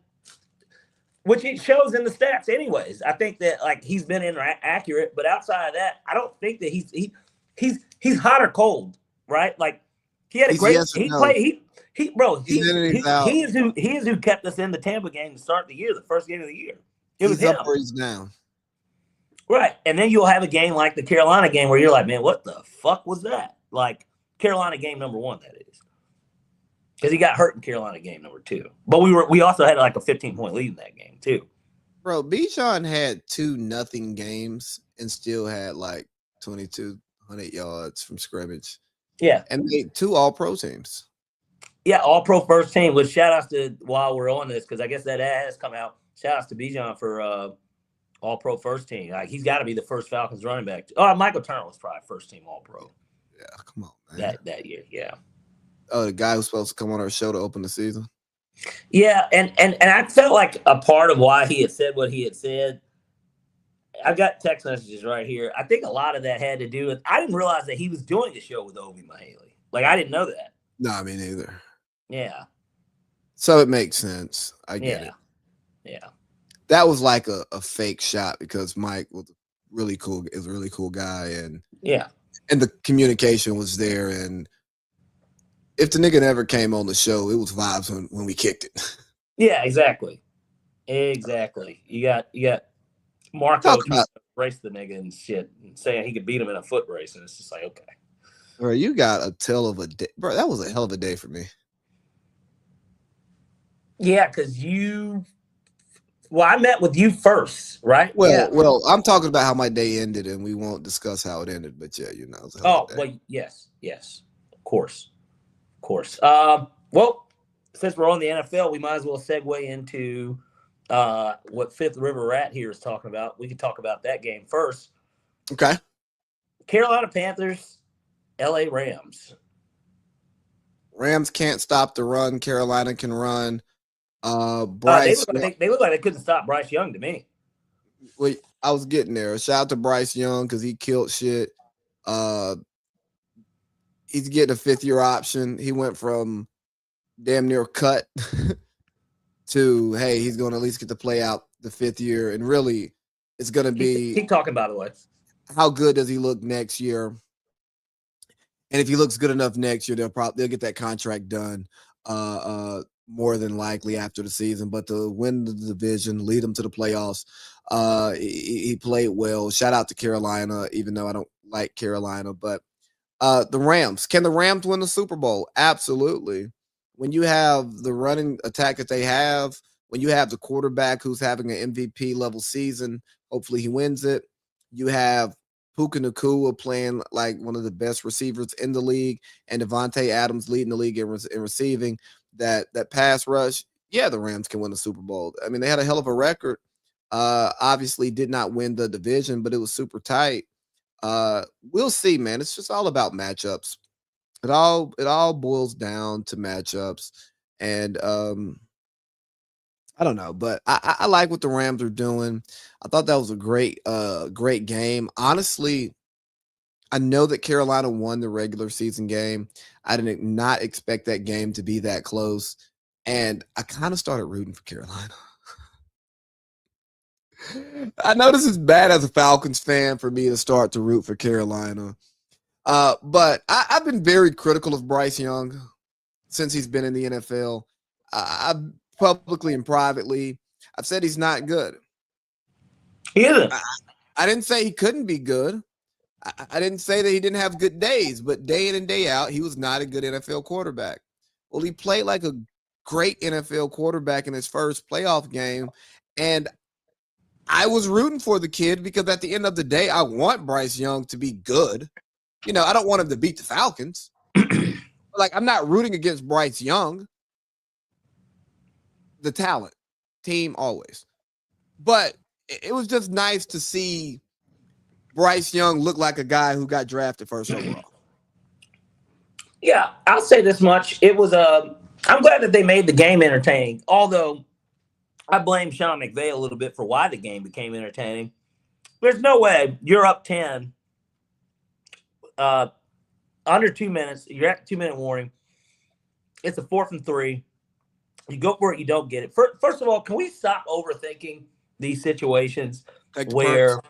which it shows in the stats anyways, I think that he's been inaccurate, but outside of that, I don't think that he's hot or cold, right? Like, he had a great he is who kept us in the Tampa game to start the year, the first game of the year. It was him. Up or he's down. Right. And then you'll have a game like the Carolina game where you're like, man, what the fuck was that? Like, Carolina game number 1, that is. Because he got hurt in Carolina game number 2. But we also had a 15-point lead in that game, too. Bro, Bijan had 2-0 games and still had 2,200 yards from scrimmage. Yeah. And made 2 all-pro teams. Yeah, all-pro first team. With shout-outs to, while we're on this, because I guess that has come out, shout-outs to Bijan for all-pro first team. He's got to be the first Falcons running back. Oh, Michael Turner was probably first team all-pro. Yeah, come on, man. That year, yeah. Oh, the guy who's supposed to come on our show to open the season. Yeah, and I felt like a part of why he had said what he had said. I've got text messages right here. I think a lot of that had to do with, I didn't realize that he was doing a show with Obi Mahaley. I didn't know that. No, me neither. Yeah. So it makes sense. I get it. Yeah. That was like a fake shot because Mike was really cool. Is a really cool guy, and and the communication was there. And if the nigga never came on the show, it was vibes when we kicked it. Yeah, exactly. You got Marco race the nigga and shit, and saying he could beat him in a foot race, and it's just like, okay. Bro, you got a tell of a day. Bro, that was a hell of a day for me. Yeah, because you Well, I met with you first, right? Yeah. Well, I'm talking about how my day ended, and we won't discuss how it ended. But yeah, it was a hell of a Oh, day. well, yes, of course, of course. Well, since we're on the NFL, we might as well segue into what Fifth River Rat here is talking about. We can talk about that game first. Okay. Carolina Panthers, L.A. Rams. Rams can't stop the run. Carolina can run. They Bryce. look like they look like they couldn't stop Bryce Young to me. Wait, I was getting there. Shout out to Bryce Young because he killed shit. Uh, he's getting a 5th-year option. He went from damn near cut to hey, he's going to at least get to play out the 5th year, and really, it's going to be Keep talking. By the way, how good does he look next year? And if he looks good enough next year, they'll get that contract done. More than likely after the season, but to win the division, lead them to the playoffs. He played well. Shout out to Carolina, even though I don't like Carolina, but the Rams. Can the Rams win the Super Bowl? Absolutely. When you have the running attack that they have, when you have the quarterback who's having an MVP level season, hopefully he wins it. You have Puka Nacua playing like one of the best receivers in the league, and Devontae Adams leading the league in receiving. That pass rush, yeah, the Rams can win the Super Bowl. I mean, they had a hell of a record. Obviously did not win the division, but it was super tight. We'll see, man. It's just all about matchups. It all boils down to matchups. And I don't know, but I like what the Rams are doing. I thought that was a great game. Honestly, I know that Carolina won the regular season game. I did not expect that game to be that close. And I kind of started rooting for Carolina. I know this is bad as a Falcons fan for me to start to root for Carolina. But I've been very critical of Bryce Young since he's been in the NFL. I've publicly and privately, I've said he's not good. he isn't. I didn't say he couldn't be good. I didn't say that he didn't have good days, but day in and day out, he was not a good NFL quarterback. Well, he played like a great NFL quarterback in his first playoff game, and I was rooting for the kid because at the end of the day, I want Bryce Young to be good. I don't want him to beat the Falcons. Like, I'm not rooting against Bryce Young, the talent, team always. But it was just nice to see Bryce Young look like a guy who got drafted first overall. Yeah, I'll say this much. It was I'm glad that they made the game entertaining. Although I blame Sean McVay a little bit for why the game became entertaining. There's no way you're up 10, under 2 minutes. You're at 2-minute warning. It's a 4th and 3. You go for it, you don't get it. First of all, can we stop overthinking these situations where,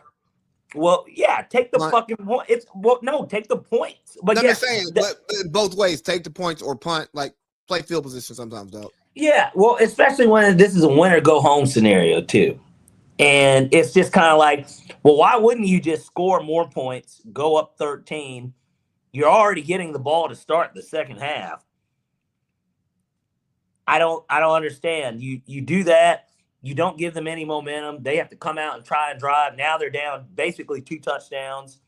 well, yeah, take the fucking point. Take the points. But I'm just saying, but both ways, take the points or punt, like play field position sometimes, though. Yeah, well, especially when this is a win or go home scenario too. And it's just kind of like, well, why wouldn't you just score more points, go up 13? You're already getting the ball to start the second half. I don't understand. You do that, you don't give them any momentum. They have to come out and try and drive. Now they're down basically 2 touchdowns.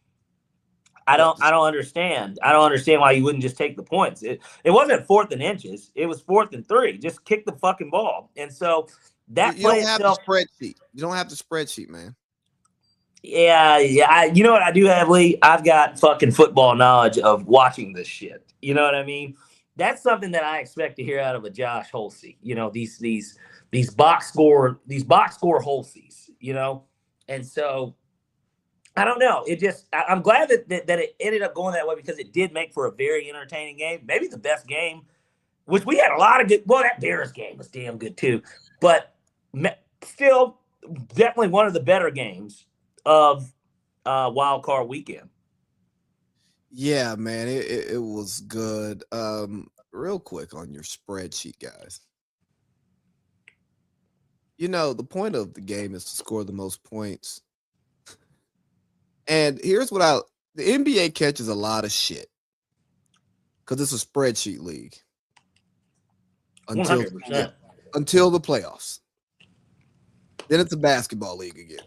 I don't understand. I don't understand why you wouldn't just take the points. It wasn't 4th and inches. It was 4th and 3. Just kick the fucking ball. And so that you don't have the spreadsheet. You don't have the spreadsheet, man. Yeah. You know what I do have, Lee? I've got fucking football knowledge of watching this shit. You know what I mean? That's something that I expect to hear out of a Josh Holsey. These box score Holseys. And so I don't know. I'm glad that it ended up going that way because it did make for a very entertaining game. Maybe the best game, which we had a lot of good. Well, that Bears game was damn good too, but still, definitely one of the better games of wild card weekend. Yeah, man, it was good. Real quick on your spreadsheet, guys. The point of the game is to score the most points. And here's what the NBA catches a lot of shit because it's a spreadsheet league until 100%. until the playoffs. Then it's a basketball league again.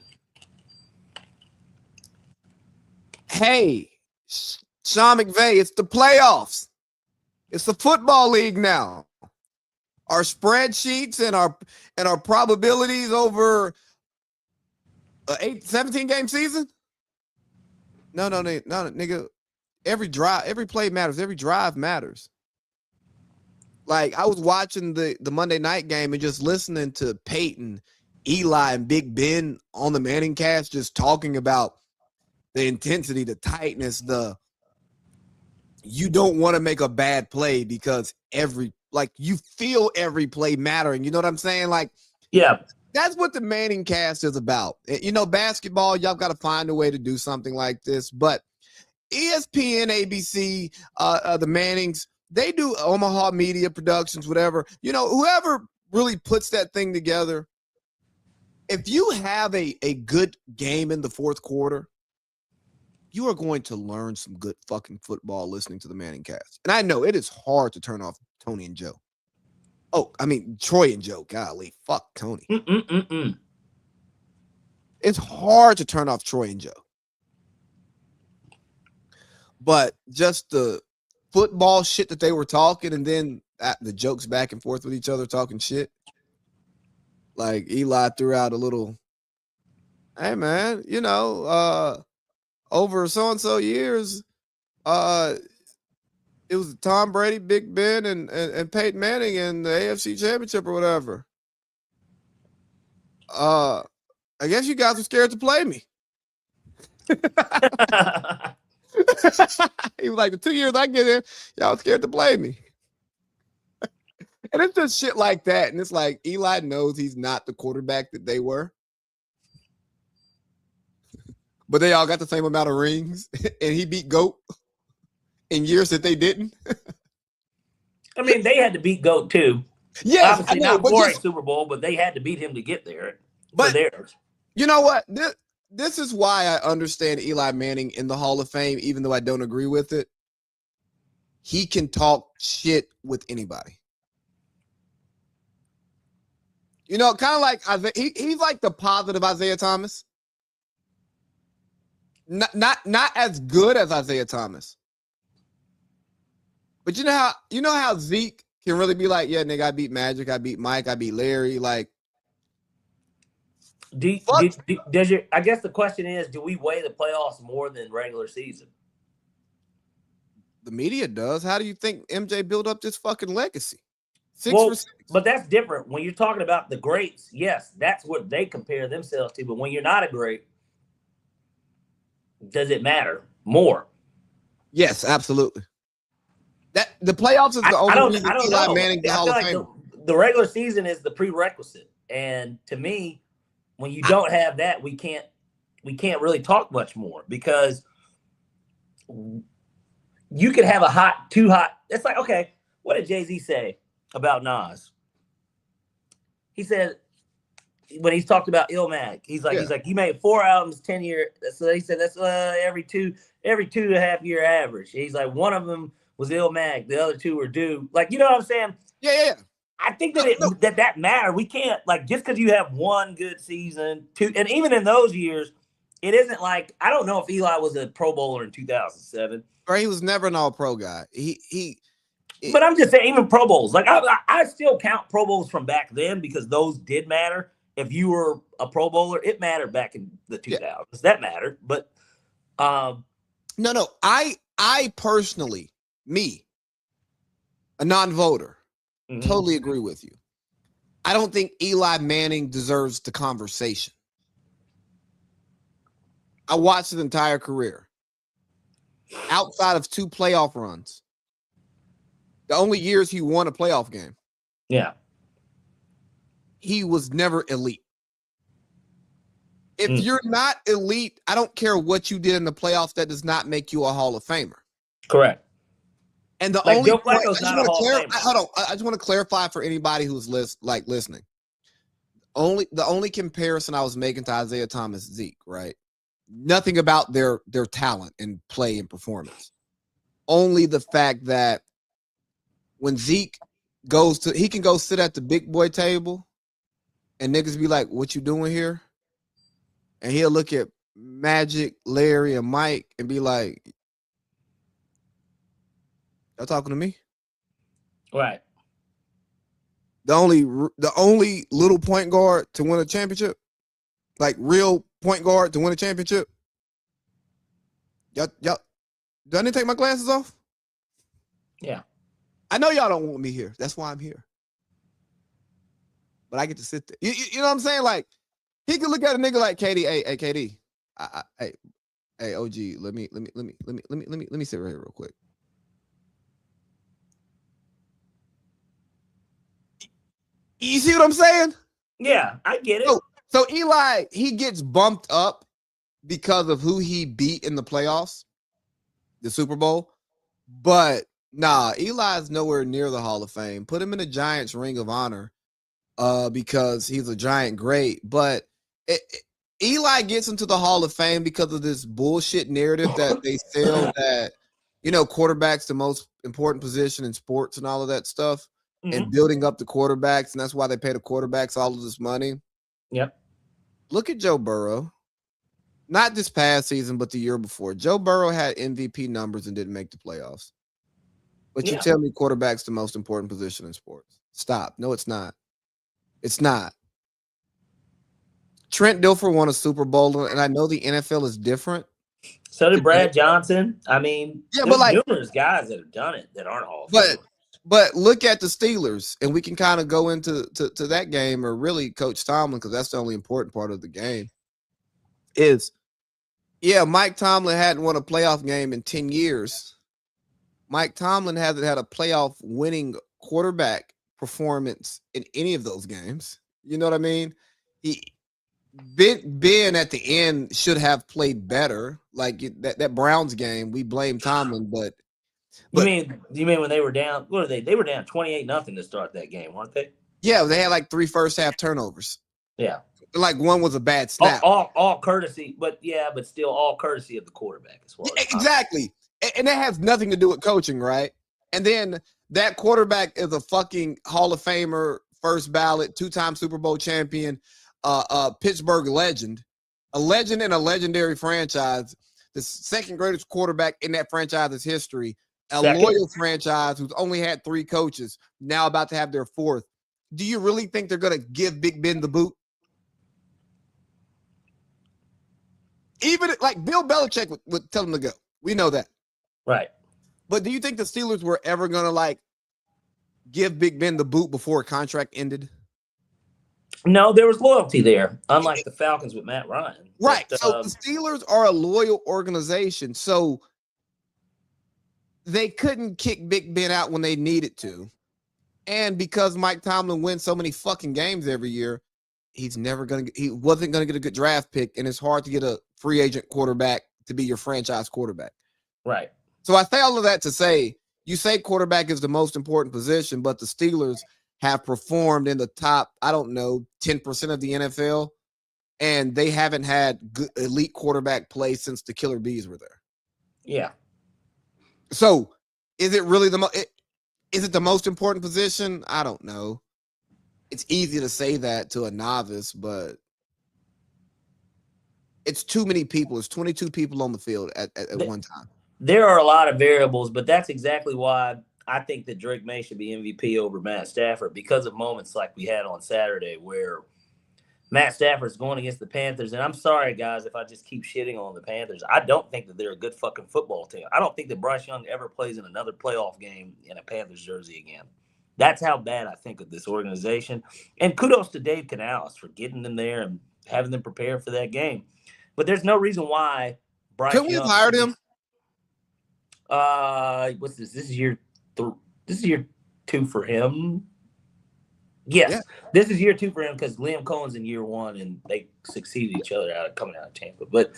Hey, Sean McVay, it's the playoffs. It's the football league now. Our spreadsheets and our probabilities over a 17 game season? No, nigga. Every play matters. Every drive matters. Like, I was watching the Monday night game and just listening to Peyton, Eli, and Big Ben on the Manning cast just talking about the intensity, the tightness, you don't want to make a bad play because you feel every play mattering. You know what I'm saying? Like, yeah, that's what the Manning cast is about. You know, basketball, y'all got to find a way to do something like this. But ESPN, ABC, the Mannings, they do Omaha Media Productions, whatever. You know, whoever really puts that thing together, if you have a good game in the fourth quarter, you are going to learn some good fucking football listening to the Manning cast. And I know it is hard to turn off Tony and Joe. Oh, I mean, Troy and Joe. Golly, fuck Tony. It's hard to turn off Troy and Joe. But just the football shit that they were talking, and then the jokes back and forth with each other talking shit. Like, Eli threw out a little, hey, man, you know, over so-and-so years, it was Tom Brady, Big Ben, and Peyton Manning in the AFC Championship or whatever. I guess you guys are scared to play me. He was like, the 2 years I get in, y'all scared to play me. And it's just shit like that. And it's like, Eli knows he's not the quarterback that they were. But they all got the same amount of rings. And he beat GOAT in years that they didn't. I mean, they had to beat GOAT too. Yes, obviously I know, not for a Super Bowl, but they had to beat him to get there. But theirs. You know what? This is why I understand Eli Manning in the Hall of Fame, even though I don't agree with it. He can talk shit with anybody. You know, kind of like he's like the positive Isaiah Thomas. Not as good as Isaiah Thomas. But you know how Zeke can really be like, yeah, nigga, I beat Magic, I beat Mike, I beat Larry. Like, I guess the question is, do we weigh the playoffs more than regular season? The media does. How do you think MJ built up this fucking legacy? 6 for 6. But that's different. When you're talking about the greats, yes, that's what they compare themselves to. But when you're not a great, does it matter more? Yes, absolutely. That the playoffs is the only reason Eli Manning the Hall of Fame. The regular season is the prerequisite, and to me, when you don't have that, we can't really talk much more, because you could have too hot. It's like, okay, what did Jay-Z say about Nas? He said, when he's talked about Illmatic, he's like, he made 4 albums 10 years. So he said that's every 2.5 year average. He's like, one of them was Illmatic, the other 2 were due. Like, you know what I'm saying? Yeah. I think that that matter. We can't, like, just because you have one good season, 2, and even in those years, it isn't like, I don't know if Eli was a Pro Bowler in 2007. Or he was never an All-Pro guy. But I'm just saying, even Pro Bowls, like I still count Pro Bowls from back then, because those did matter. If you were a Pro Bowler, it mattered back in the 2000s. Yeah. That mattered. But no, I personally, a non-voter, totally agree with you. I don't think Eli Manning deserves the conversation. I watched his entire career. Outside of 2 playoff runs, the only years he won a playoff game. Yeah. He was never elite. If you're not elite, I don't care what you did in the playoffs, that does not make you a Hall of Famer. Correct. And the only point, I just want to clarify for anybody who's listening. The only comparison I was making to Isaiah Thomas, Zeke, right? Nothing about their talent and play and performance. Only the fact that when Zeke he can go sit at the big boy table and niggas be like, "What you doing here?" And he'll look at Magic, Larry, and Mike and be like, "Y'all talking to me?" Right. The only little point guard to win a championship, like real point guard to win a championship. Y'all, do I need to take my glasses off? Yeah. I know y'all don't want me here. That's why I'm here. But I get to sit there. You know what I'm saying? Like, he could look at a nigga like KD. Hey, KD. Hey, OG. Let me sit right here real quick. You see what I'm saying? Yeah, I get it. So Eli, he gets bumped up because of who he beat in the playoffs, the Super Bowl. But nah, Eli's nowhere near the Hall of Fame. Put him in the Giants Ring of Honor because he's a Giant great. But Eli gets into the Hall of Fame because of this bullshit narrative that they sell that, quarterback's the most important position in sports and all of that stuff. And building up the quarterbacks, and that's why they pay the quarterbacks all of this money. Yep. Look at Joe Burrow. Not this past season, but the year before. Joe Burrow had MVP numbers and didn't make the playoffs. But you tell me quarterback's the most important position in sports. Stop. No, it's not. It's not. Trent Dilfer won a Super Bowl, and I know the NFL is different. So did Brad Johnson. I mean, but like numerous guys that have done it that aren't all. But look at the Steelers, and we can kind of go into that game, or really Coach Tomlin, because that's the only important part of the game. Mike Tomlin hadn't won a playoff game in 10 years. Mike Tomlin hasn't had a playoff winning quarterback performance in any of those games. You know what I mean? Big Ben at the end should have played better. Like that Browns game, we blame Tomlin, but you mean when they were down? What are they? They were down 28-0 to start that game, weren't they? Yeah, they had like 3 first half turnovers. Yeah, like one was a bad snap. All courtesy, but still all courtesy of the quarterback as well. Exactly, and that has nothing to do with coaching, right? And then that quarterback is a fucking Hall of Famer, first ballot, 2-time Super Bowl champion, Pittsburgh legend, a legend in a legendary franchise, the second greatest quarterback in that franchise's history. Loyal franchise who's only had 3 coaches, now about to have their 4th. Do you really think they're going to give Big Ben the boot? Even like Bill Belichick would tell him to go. We know that. Right. But do you think the Steelers were ever going to like give Big Ben the boot before a contract ended? No, there was loyalty there, unlike the Falcons with Matt Ryan. Right. But, so the Steelers are a loyal organization. So they couldn't kick Big Ben out when they needed to. And because Mike Tomlin wins so many fucking games every year, he wasn't going to get a good draft pick, and it's hard to get a free agent quarterback to be your franchise quarterback. Right. So I say all of that to say, you say quarterback is the most important position, but the Steelers have performed in the top, 10% of the NFL, and they haven't had good elite quarterback play since the Killer Bees were there. Yeah. So is it really is it the most important position? I don't know. It's easy to say that to a novice, but it's too many people. It's 22 people on the field at one time. There are a lot of variables, but that's exactly why I think that Drake May should be MVP over Matt Stafford, because of moments like we had on Saturday where Matt Stafford's going against the Panthers. And I'm sorry, guys, if I just keep shitting on the Panthers. I don't think that they're a good fucking football team. I don't think that Bryce Young ever plays in another playoff game in a Panthers jersey again. That's how bad I think of this organization. And kudos to Dave Canales for getting them there and having them prepared for that game. But there's no reason why Bryce Young. Could we have hired him? What's this? This is year 2 for him. Yes, yeah. This is year 2 for him because Liam Cohen's in year 1 and they succeeded each other coming out of Tampa. But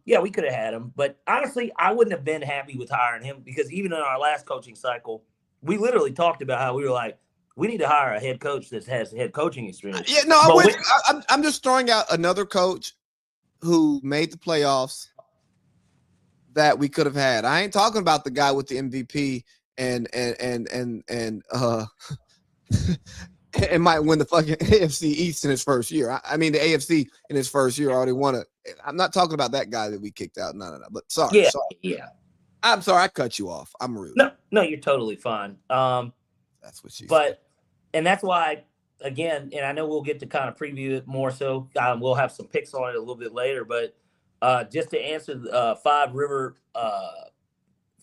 we could have had him. But honestly, I wouldn't have been happy with hiring him because even in our last coaching cycle, we literally talked about how we were like, we need to hire a head coach that has head coaching experience. Yeah, no, I'm just throwing out another coach who made the playoffs that we could have had. I ain't talking about the guy with the MVP and and might win the fucking AFC East in his first year. I mean, the AFC in his first year already won it. I'm not talking about that guy that we kicked out. No. But sorry. Yeah. I'm sorry I cut you off. I'm rude. No, you're totally fine. That's what she said. And that's why, again, and I know we'll get to kind of preview it more so. We'll have some picks on it a little bit later, but just to answer the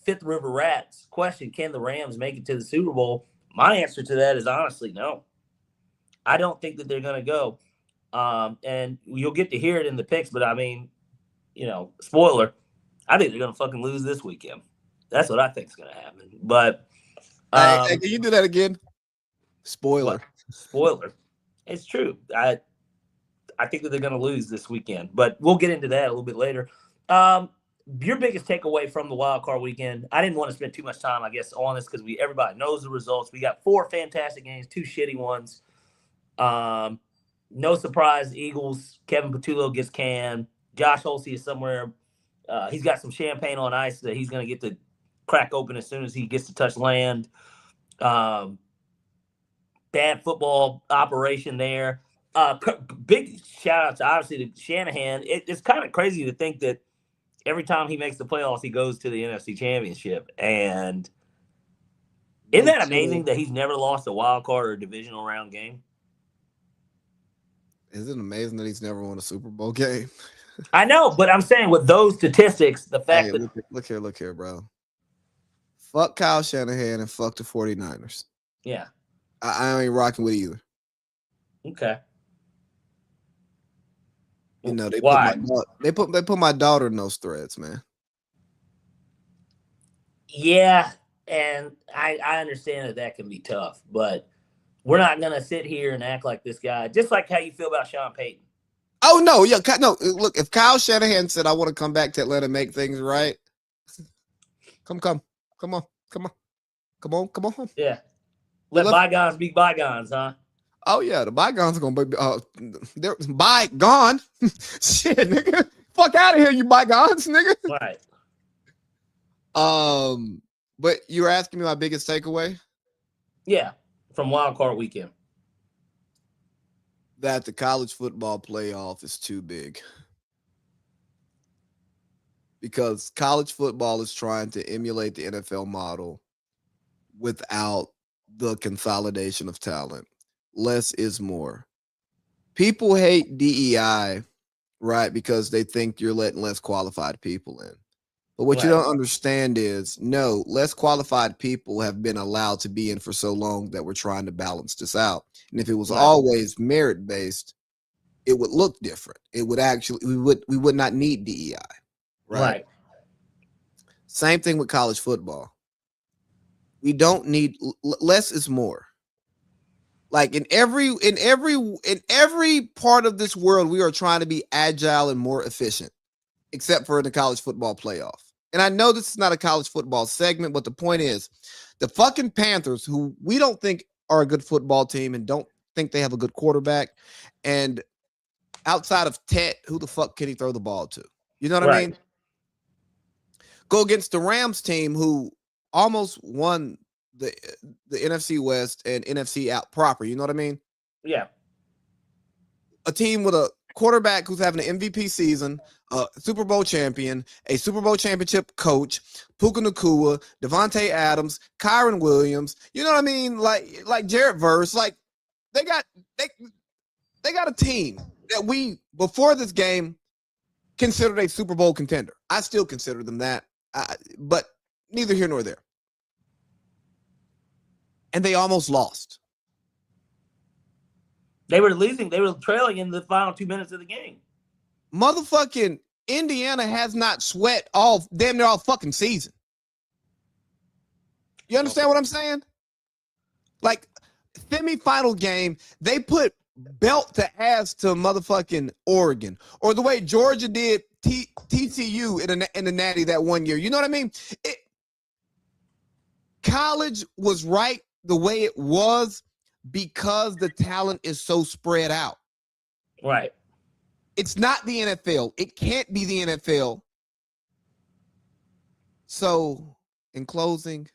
Fifth River Rats question, can the Rams make it to the Super Bowl? My answer to that is honestly no. I don't think that they're going to go. And you'll get to hear it in the picks, but I mean, spoiler, I think they're going to fucking lose this weekend. That's what I think is going to happen. But hey, can you do that again? Spoiler. What? Spoiler. It's true. I think that they're going to lose this weekend, but we'll get into that a little bit later. Your biggest takeaway from the wild card weekend? I didn't want to spend too much time, I guess, on this because everybody knows the results. We got 4 fantastic games, 2 shitty ones. No surprise, Eagles. Kevin Patullo gets canned. Josh Holsey is somewhere. He's got some champagne on ice that he's going to get to crack open as soon as he gets to touch land. Bad football operation there. Big shout out to obviously to Shanahan. It's kind of crazy to think that every time he makes the playoffs, he goes to the NFC Championship. And isn't that amazing that he's never lost a wild card or a divisional round game? Is it amazing that he's never won a Super Bowl game? I know, but I'm saying with those statistics, the fact that look here, bro. Fuck Kyle Shanahan and fuck the 49ers. Yeah. I ain't rocking with either. Okay. They put my daughter in those threads, man. Yeah, and I understand that can be tough, but we're not gonna sit here and act like this guy. Just like how you feel about Sean Payton. Oh no, yeah, no. Look, if Kyle Shanahan said I want to come back to Atlanta and make things right, come on home. Yeah, let bygones be bygones, huh? Oh yeah, the bygones are gonna be they're bygone. Shit, nigga, fuck out of here, you bygones, nigga. Right. But you were asking me my biggest takeaway. Yeah, from wild card weekend. That the college football playoff is too big. Because college football is trying to emulate the NFL model without the consolidation of talent. Less is more. People hate DEI, right? Because they think you're letting less qualified people in. But what you don't understand is, no, less qualified people have been allowed to be in for so long that we're trying to balance this out. And if it was always merit-based, it would look different. It would actually, we would not need DEI. Right. Same thing with college football. We don't need less is more. Like in every part of this world, we are trying to be agile and more efficient, except for the college football playoff. And I know this is not a college football segment, but the point is, the fucking Panthers, who we don't think are a good football team and don't think they have a good quarterback, and outside of Tet, who the fuck can he throw the ball to? You know what I mean? Go against the Rams team, who almost won the NFC West and NFC out proper. You know what I mean? Yeah. A team with a quarterback who's having an MVP season, a Super Bowl champion, a Super Bowl championship coach, Puka Nacua, Devontae Adams, Kyron Williams. You know what I mean? Like Jarrett Verse. Like they got a team that we before this game considered a Super Bowl contender. I still consider them that, but neither here nor there. And they almost lost. They were losing. They were trailing in the final 2 minutes of the game. Motherfucking Indiana has not sweat damn near all fucking season. You understand what I'm saying? Like, semifinal game, they put belt to ass to motherfucking Oregon. Or the way Georgia did TCU in the Natty that one year. You know what I mean? College was right the way it was because the talent is so spread out. Right. It's not the NFL. It can't be the NFL. So, in closing,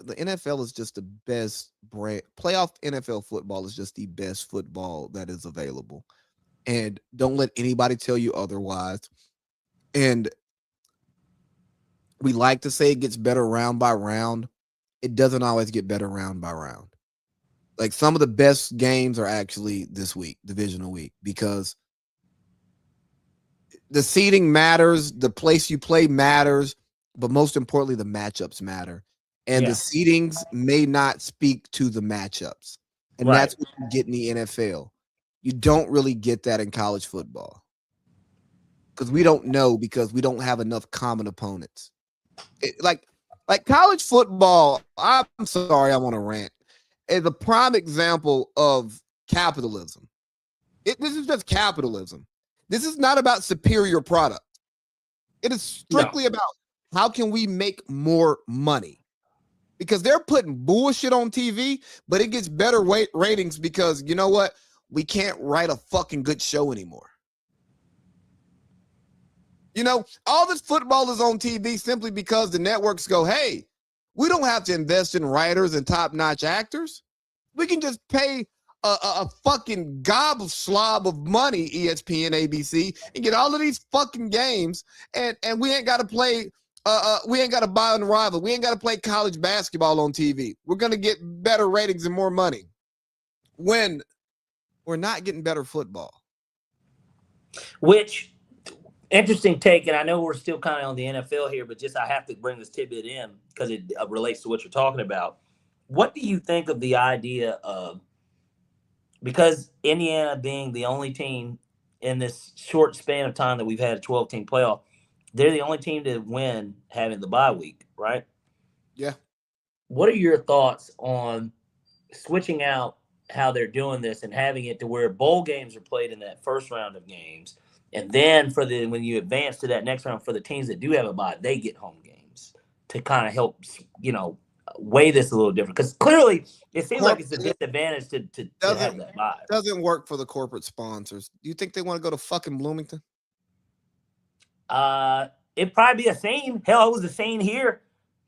the NFL is just the best brand. Playoff NFL football is just the best football that is available. And don't let anybody tell you otherwise. And we like to say it gets better round by round. It doesn't always get better round by round. Like some of the best games are actually this week, divisional week, because the seeding matters, the place you play matters, but most importantly, the matchups matter. And the Yeah. seedings may not speak to the matchups. And Right. that's what you get in the NFL. You don't really get that in college football. Because we don't know, because we don't have enough common opponents. Like college football, I'm sorry, I want to rant, is a prime example of capitalism. This is just capitalism. This is not about superior product. It is strictly about how can we make more money, because they're putting bullshit on TV, but it gets better ratings because you know what? We can't write a fucking good show anymore. You know, all this football is on TV simply because the networks go, hey, we don't have to invest in writers and top-notch actors. We can just pay a fucking slob of money, ESPN, ABC, and get all of these fucking games, and we ain't got to play, we ain't got to buy on rival. We ain't got to play college basketball on TV. We're going to get better ratings and more money when we're not getting better football. Which, interesting take, and I know we're still kind of on the NFL here, but just I have to bring this tidbit in because it relates to what you're talking about. What do you think of the idea of, because Indiana being the only team in this short span of time that we've had a 12-team playoff, they're the only team to win having the bye week, right? Yeah. What are your thoughts on switching out how they're doing this and having it to where bowl games are played in that first round of games, and then when you advance to that next round, for the teams that do have a bye, they get home games to kind of help, weigh this a little different? Because clearly it seems like it's a disadvantage to have that bye. Doesn't work for the corporate sponsors. Do you think they want to go to fucking Bloomington? It'd probably be a scene. Hell, it was a scene here.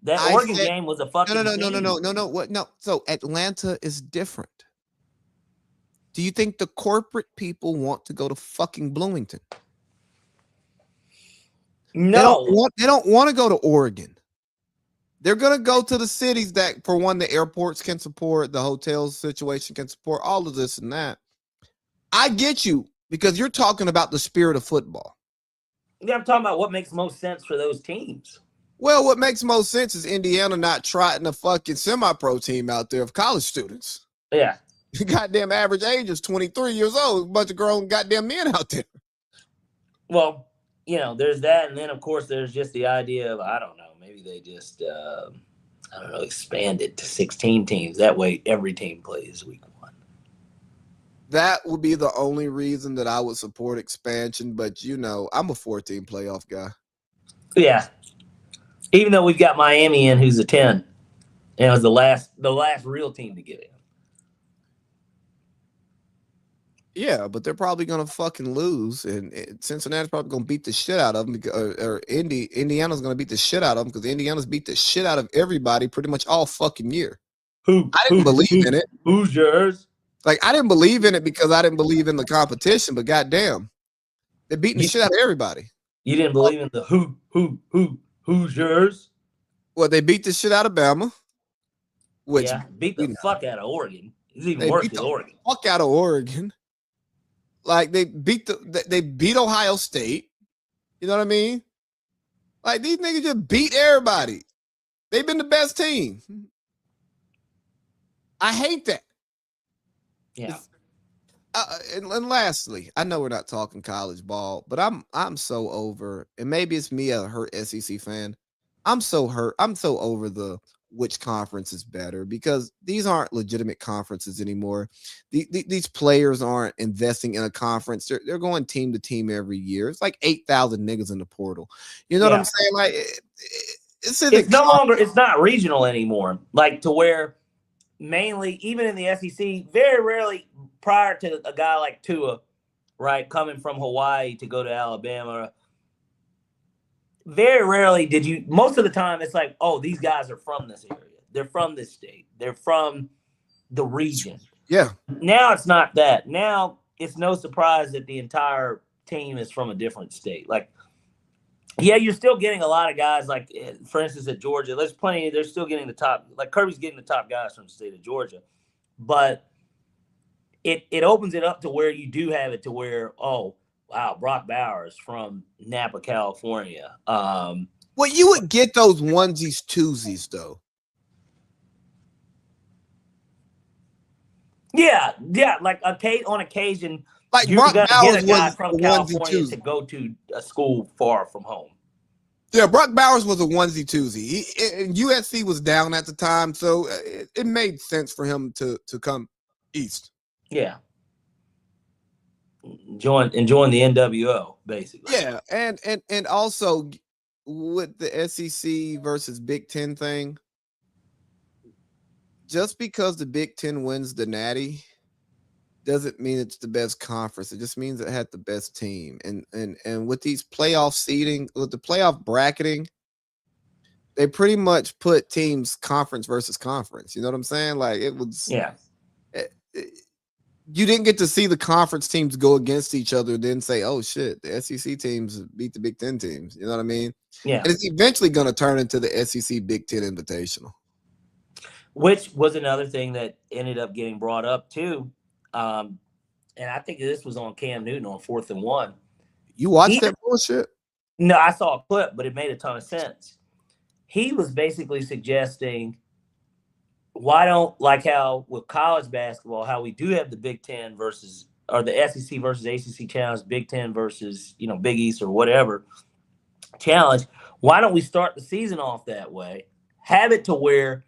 That Oregon game was a fucking no. What? No. So Atlanta is different. Do you think the corporate people want to go to fucking Bloomington? No. They don't want to go to Oregon. They're going to go to the cities that, for one, the airports can support, the hotels situation can support, all of this and that. I get you, because you're talking about the spirit of football. Yeah, I'm talking about what makes most sense for those teams. Well, what makes most sense is Indiana not trotting a fucking semi-pro team out there of college students. Yeah. Goddamn average age is 23 years old. A bunch of grown goddamn men out there. Well, there's that. And then, of course, there's just the idea of, I don't know, maybe they just, expand it to 16 teams. That way every team plays week 1. That would be the only reason that I would support expansion. But, I'm a 14 playoff guy. Yeah. Even though we've got Miami in, who's a 10. And it was the last real team to get in. Yeah, but they're probably gonna fucking lose, and Cincinnati's probably gonna beat the shit out of them, or Indiana's gonna beat the shit out of them, because Indiana's beat the shit out of everybody pretty much all fucking year. I didn't believe in it. Who's yours? Like, I didn't believe in it because I didn't believe in the competition, but goddamn, they're beating the shit out of everybody. You didn't believe in the who's yours? Well, they beat the shit out of Bama, which beat the fuck out of Oregon. It's even worse than Oregon. Fuck out of Oregon. Like, they beat Ohio State. You know what I mean? Like, these niggas just beat everybody. They've been the best team. I hate that. Yeah. And lastly, I know we're not talking college ball, but I'm so over, and maybe it's me, a hurt SEC fan. I'm so hurt. I'm so over the which conference is better, because these aren't legitimate conferences anymore. These players aren't investing in a conference. They're going team to team every year. It's like 8,000 niggas in the portal. You know what I'm saying? Like, it's no longer, it's not regional anymore. Like, to where mainly, even in the SEC, very rarely prior to a guy like Tua, right, coming from Hawaii to go to Alabama, very rarely most of the time it's like, oh, these guys are from this area. They're from this state. They're from the region. Yeah. Now it's not that. Now it's no surprise that the entire team is from a different state. Like, yeah, you're still getting a lot of guys. Like, for instance, at Georgia, there's plenty. They're still getting the top. Like Kirby's getting the top guys from the state of Georgia, but it opens it up to where you do have it to where, oh wow, Brock Bowers from Napa, California. Well, you would get those onesies, twosies though. Yeah, like on occasion, Like you're Brock gonna Bowers get a guy was from a onesie California twosie. to go to a school far from home. Yeah, Brock Bowers was a onesie twosie. And USC was down at the time, so it made sense for him to come east. Yeah, enjoying the NWO basically. Yeah, and also with the SEC versus Big Ten thing, just because the Big Ten wins the Natty doesn't mean it's the best conference. It just means it had the best team. And with these playoff seeding, with the playoff bracketing, they pretty much put teams conference versus conference. You know what I'm saying? Like it was. Yeah. You didn't get to see the conference teams go against each other and then say, oh shit, the SEC teams beat the Big Ten teams. You know what I mean? Yeah. And it's eventually going to turn into the SEC Big Ten Invitational. Which was another thing that ended up getting brought up too. And I think this was on Cam Newton on 4th and 1. You watched that bullshit? No, I saw a clip, but it made a ton of sense. He was basically suggesting, why don't, like how with college basketball, how we do have the Big Ten versus, or the SEC versus ACC challenge, Big Ten versus, Big East or whatever challenge. Why don't we start the season off that way? Have it to where,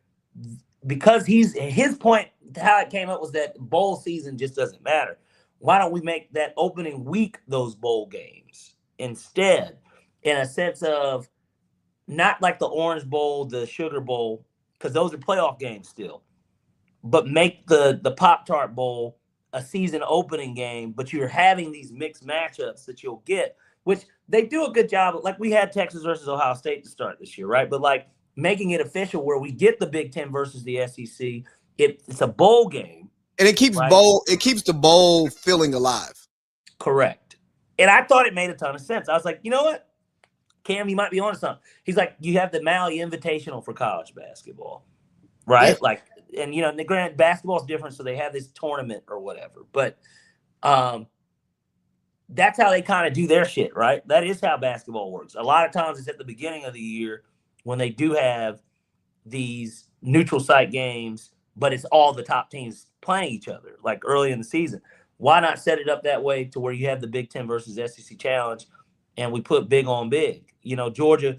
because his point, how it came up was that bowl season just doesn't matter. Why don't we make that opening week those bowl games instead, in a sense of not like the Orange Bowl, the Sugar Bowl, because those are playoff games still, but make the Pop-Tart Bowl a season opening game, but you're having these mixed matchups that you'll get, which they do a good job. Like we had Texas versus Ohio State to start this year, right? But like making it official where we get the Big Ten versus the SEC, it's a bowl game. And it keeps right? the bowl feeling alive. Correct. And I thought it made a ton of sense. I was like, you know what? Cam, you might be onto something. He's like, you have the Maui Invitational for college basketball, right? Yeah. Like, and the granted, basketball is different, so they have this tournament or whatever. But that's how they kind of do their shit, right? That is how basketball works. A lot of times it's at the beginning of the year when they do have these neutral site games, but it's all the top teams playing each other, like early in the season. Why not set it up that way to where you have the Big Ten versus SEC challenge, and we put big on big? Georgia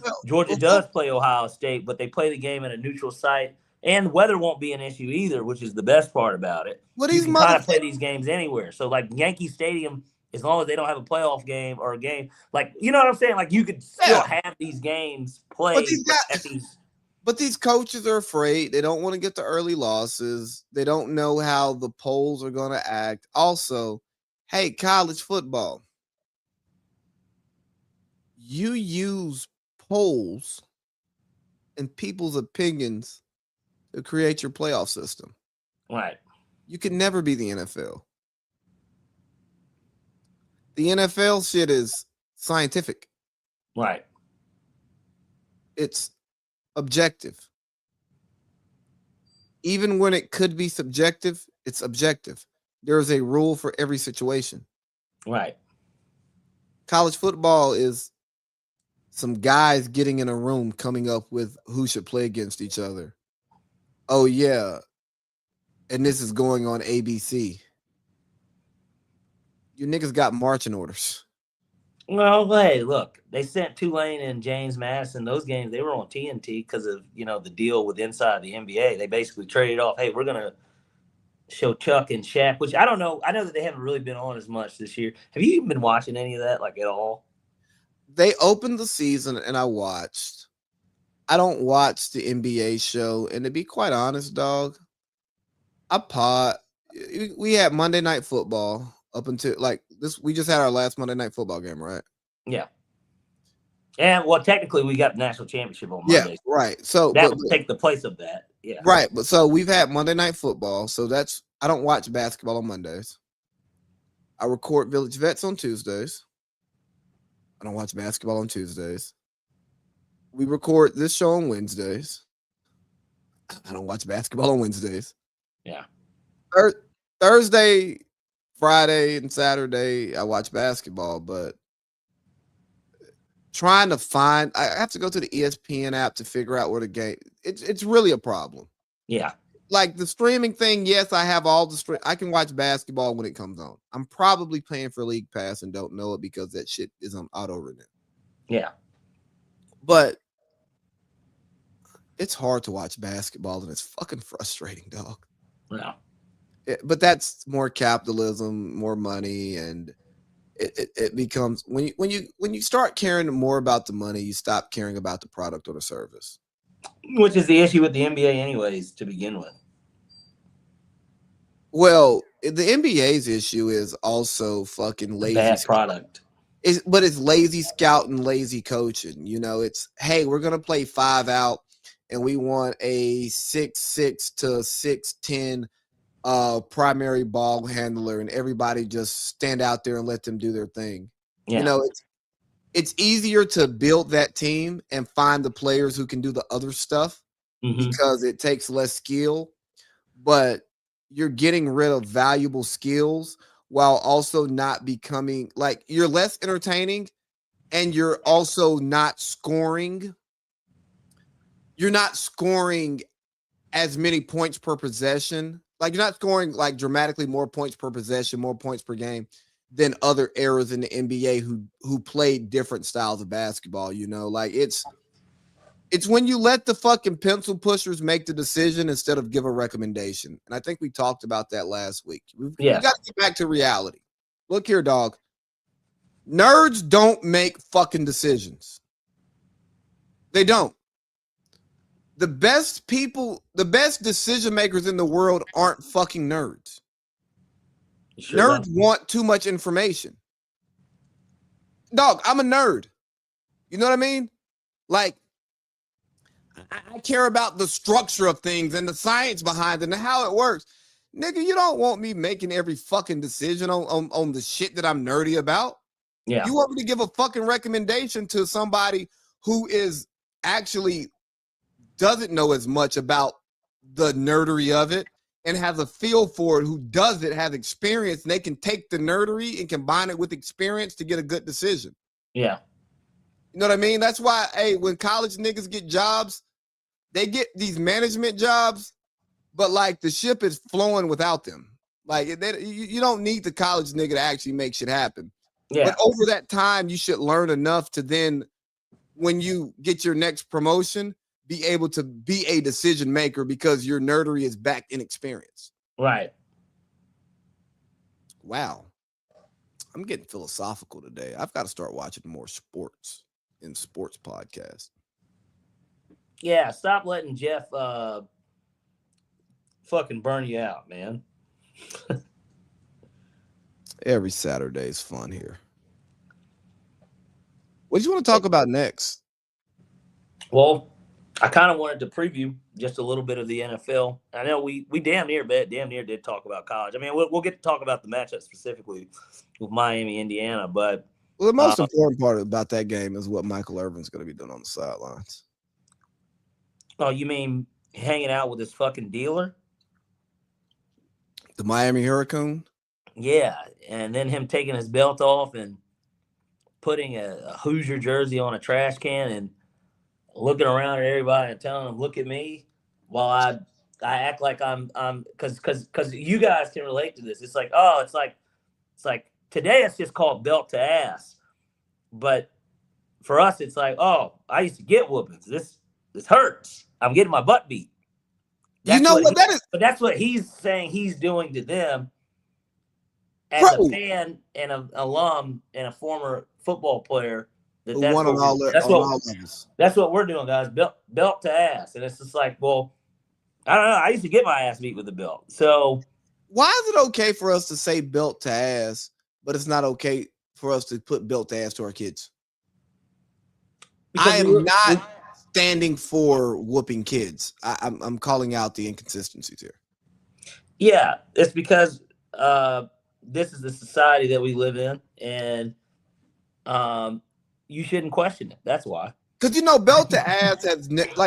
does play Ohio State, but they play the game at a neutral site, and weather won't be an issue either, which is the best part about it. Well, you can kind of play these games anywhere. So, like Yankee Stadium, as long as they don't have a playoff game or a game, like, you know what I'm saying? Like, you could still have these games played. But these coaches are afraid. They don't want to get the early losses. They don't know how the polls are going to act. Also, hey, college football. You use polls and people's opinions to create your playoff system. Right. You can never be the NFL. The NFL shit is scientific. Right. It's objective. Even when it could be subjective, it's objective. There's a rule for every situation. Right. College football is some guys getting in a room coming up with who should play against each other. Oh, yeah. And this is going on ABC. You niggas got marching orders. Well, hey, look, they sent Tulane and James Madison. Those games, they were on TNT because of, the deal with inside the NBA. They basically traded off, hey, we're going to show Chuck and Shaq, which I don't know. I know that they haven't really been on as much this year. Have you even been watching any of that, like, at all? They opened the season, and I watched. I don't watch the NBA show, and to be quite honest, dog, we had Monday Night Football up until, like, this. We just had our last Monday Night Football game, right? Yeah. And well, technically, we got the national championship on Yeah, Monday. right. So, That would take the place of that. Yeah. right. But so we've had Monday Night Football. So I don't watch basketball on Mondays. I record Village Vets on Tuesdays. I don't watch basketball on Tuesdays. We record this show on Wednesdays. I don't watch basketball on Wednesdays. Yeah. Thursday, Friday, and Saturday, I watch basketball, but trying to find, I have to go to the ESPN app to figure out where the game. It's really a problem. Yeah. Like the streaming thing, yes, I have all the I can watch basketball when it comes on. I'm probably paying for League Pass and don't know it because that shit is on auto renew. Yeah. But it's hard to watch basketball and it's fucking frustrating, dog. Yeah. But that's more capitalism, more money, and it becomes when you start caring more about the money, you stop caring about the product or the service. Which is the issue with the NBA, anyways, to begin with. Well, the NBA's issue is also fucking lazy bad product. But it's lazy scouting, lazy coaching. You know, it's hey, we're gonna play 5 out, and we want a 6'6" to 6'10" primary ball handler, and everybody just stand out there and let them do their thing. Yeah. You know, it's easier to build that team and find the players who can do the other stuff because it takes less skill, but you're getting rid of valuable skills while also not becoming like you're less entertaining and you're also not scoring. You're not scoring as many points per possession. Like you're not scoring like dramatically more points per possession, more points per game than other eras in the NBA who played different styles of basketball, you know? Like it's when you let the fucking pencil pushers make the decision instead of give a recommendation. And I think we talked about that last week. We got to get back to reality. Look here, dog. Nerds don't make fucking decisions. They don't. The best people, the best decision makers in the world aren't fucking nerds. Sure nerds want too much information. Dog, I'm a nerd. You know what I mean? Like, I care about the structure of things and the science behind it and how it works. Nigga, you don't want me making every fucking decision on the shit that I'm nerdy about. Yeah. You want me to give a fucking recommendation to somebody who is actually doesn't know as much about the nerdery of it and has a feel for it, who does it, has experience, and they can take the nerdery and combine it with experience to get a good decision. Yeah. You know what I mean? That's why, hey, when college niggas get jobs, they get these management jobs, but like the ship is flowing without them. Like you don't need the college nigga to actually make shit happen. Yeah. But over that time, you should learn enough to then, when you get your next promotion, be able to be a decision maker because your nerdery is back in experience. Right. Wow. I'm getting philosophical today. I've got to start watching more sports podcasts. Yeah, stop letting Jeff fucking burn you out, man. Every Saturday is fun here. What do you want to talk about next? Well, I kind of wanted to preview just a little bit of the NFL. I know we damn near did talk about college. I mean, we'll get to talk about the matchup specifically with Miami, Indiana, but the most important part about that game is what Michael Irvin's going to be doing on the sidelines. Oh, you mean hanging out with his fucking dealer? The Miami Hurricane? Yeah, and then him taking his belt off and putting a Hoosier jersey on a trash can and looking around at everybody and telling them, "Look at me," while I act like I'm because you guys can relate to this. It's like today it's just called belt to ass, but for us it's like, oh, I used to get whoopings. This hurts. I'm getting my butt beat. That's that is. But that's what he's saying he's doing to them as a fan and an alum and a former football player. That's what we're doing, guys. Belt to ass. And it's just like, well, I don't know. I used to get my ass beat with the belt. So why is it okay for us to say belt to ass, but it's not okay for us to put belt to ass to our kids? Because I am not standing for whooping kids. I'm calling out the inconsistencies here. yeah, it's because this is the society that we live in, and um, you shouldn't question it. That's why. Because belt to ass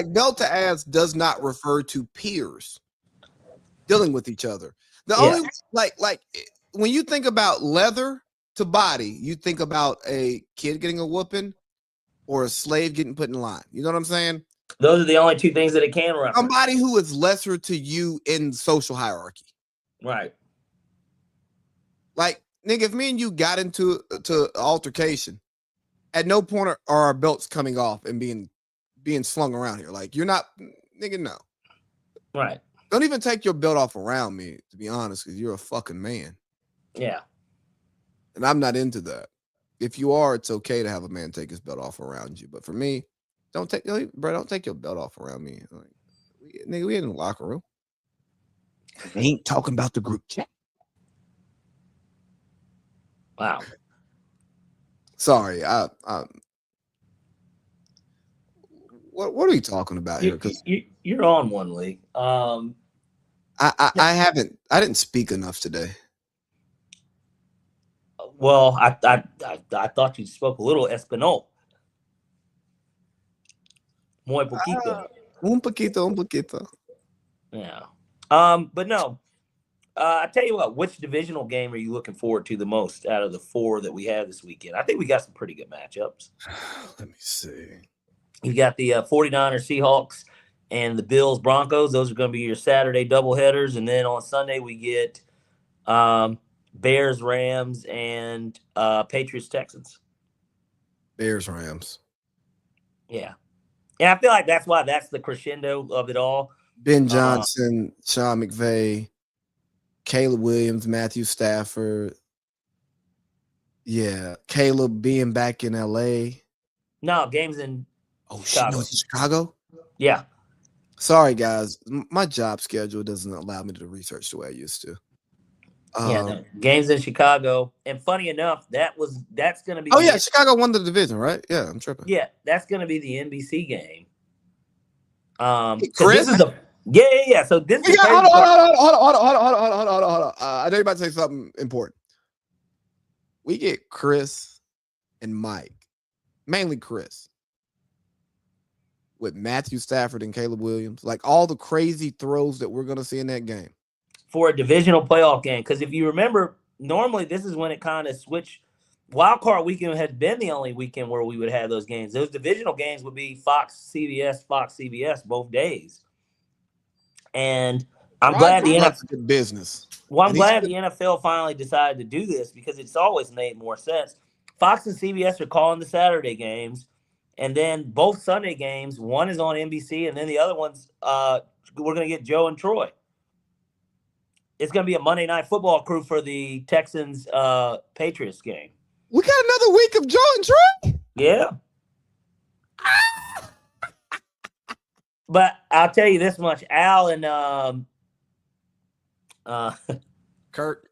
belt to ass does not refer to peers dealing with each other. The Yeah, only when you think about leather to body, you think about a kid getting a whooping or a slave getting put in line. You know what I'm saying? those are the only two things that it can reference. Somebody who is lesser to you in social hierarchy. Right. Like, nigga, if me and you got into altercation, at no point are our belts coming off and being slung around here. Like, you're not, nigga, no. Right. Don't even take your belt off around me, to be honest, because you're a fucking man. Yeah. And I'm not into that. If you are, it's okay to have a man take his belt off around you. But for me, don't take your belt off around me. Like, nigga, we in the locker room. I ain't talking about the group chat. Wow. Sorry, what are we talking about here? Because You're on one league. I didn't speak enough today. Well, I thought you spoke a little Espanol. Muy poquito. Un poquito. Yeah. But no. I tell you what, which divisional game are you looking forward to the most out of the four that we have this weekend? I think we got some pretty good matchups. Let me see. You got the 49ers Seahawks and the Bills Broncos. Those are going to be your Saturday doubleheaders. And then on Sunday, we get Bears Rams and Patriots Texans. Bears Rams. Yeah. And I feel like that's why that's the crescendo of it all. Ben Johnson, Sean McVay, Caleb Williams, Matthew Stafford. Yeah. Caleb being back in LA. No, games in Chicago. Shit, Chicago? Yeah. Sorry, guys. My job schedule doesn't allow me to research the way I used to. No, games in Chicago. And funny enough, that's going to be. Chicago won the division, right? Yeah, I'm tripping. Yeah, that's going to be the NBC game. Chris? This is yeah. So this is hold on. I know you're about to say something important. We get Chris and Mike, mainly Chris, with Matthew Stafford and Caleb Williams, like all the crazy throws that we're going to see in that game. For a divisional playoff game. Because if you remember, normally this is when it kind of switched. Wild card weekend had been the only weekend where we would have those games. Those divisional games would be Fox CBS both days. And I'm glad the NFL business. Well, I'm glad the NFL finally decided to do this because it's always made more sense. Fox and CBS are calling the Saturday games, and then both Sunday games. One is on NBC, and then the other one's we're going to get Joe and Troy. It's going to be a Monday Night Football crew for the Texans Patriots game. We got another week of Joe and Troy? Yeah. But I'll tell you this much. Al and Kirk,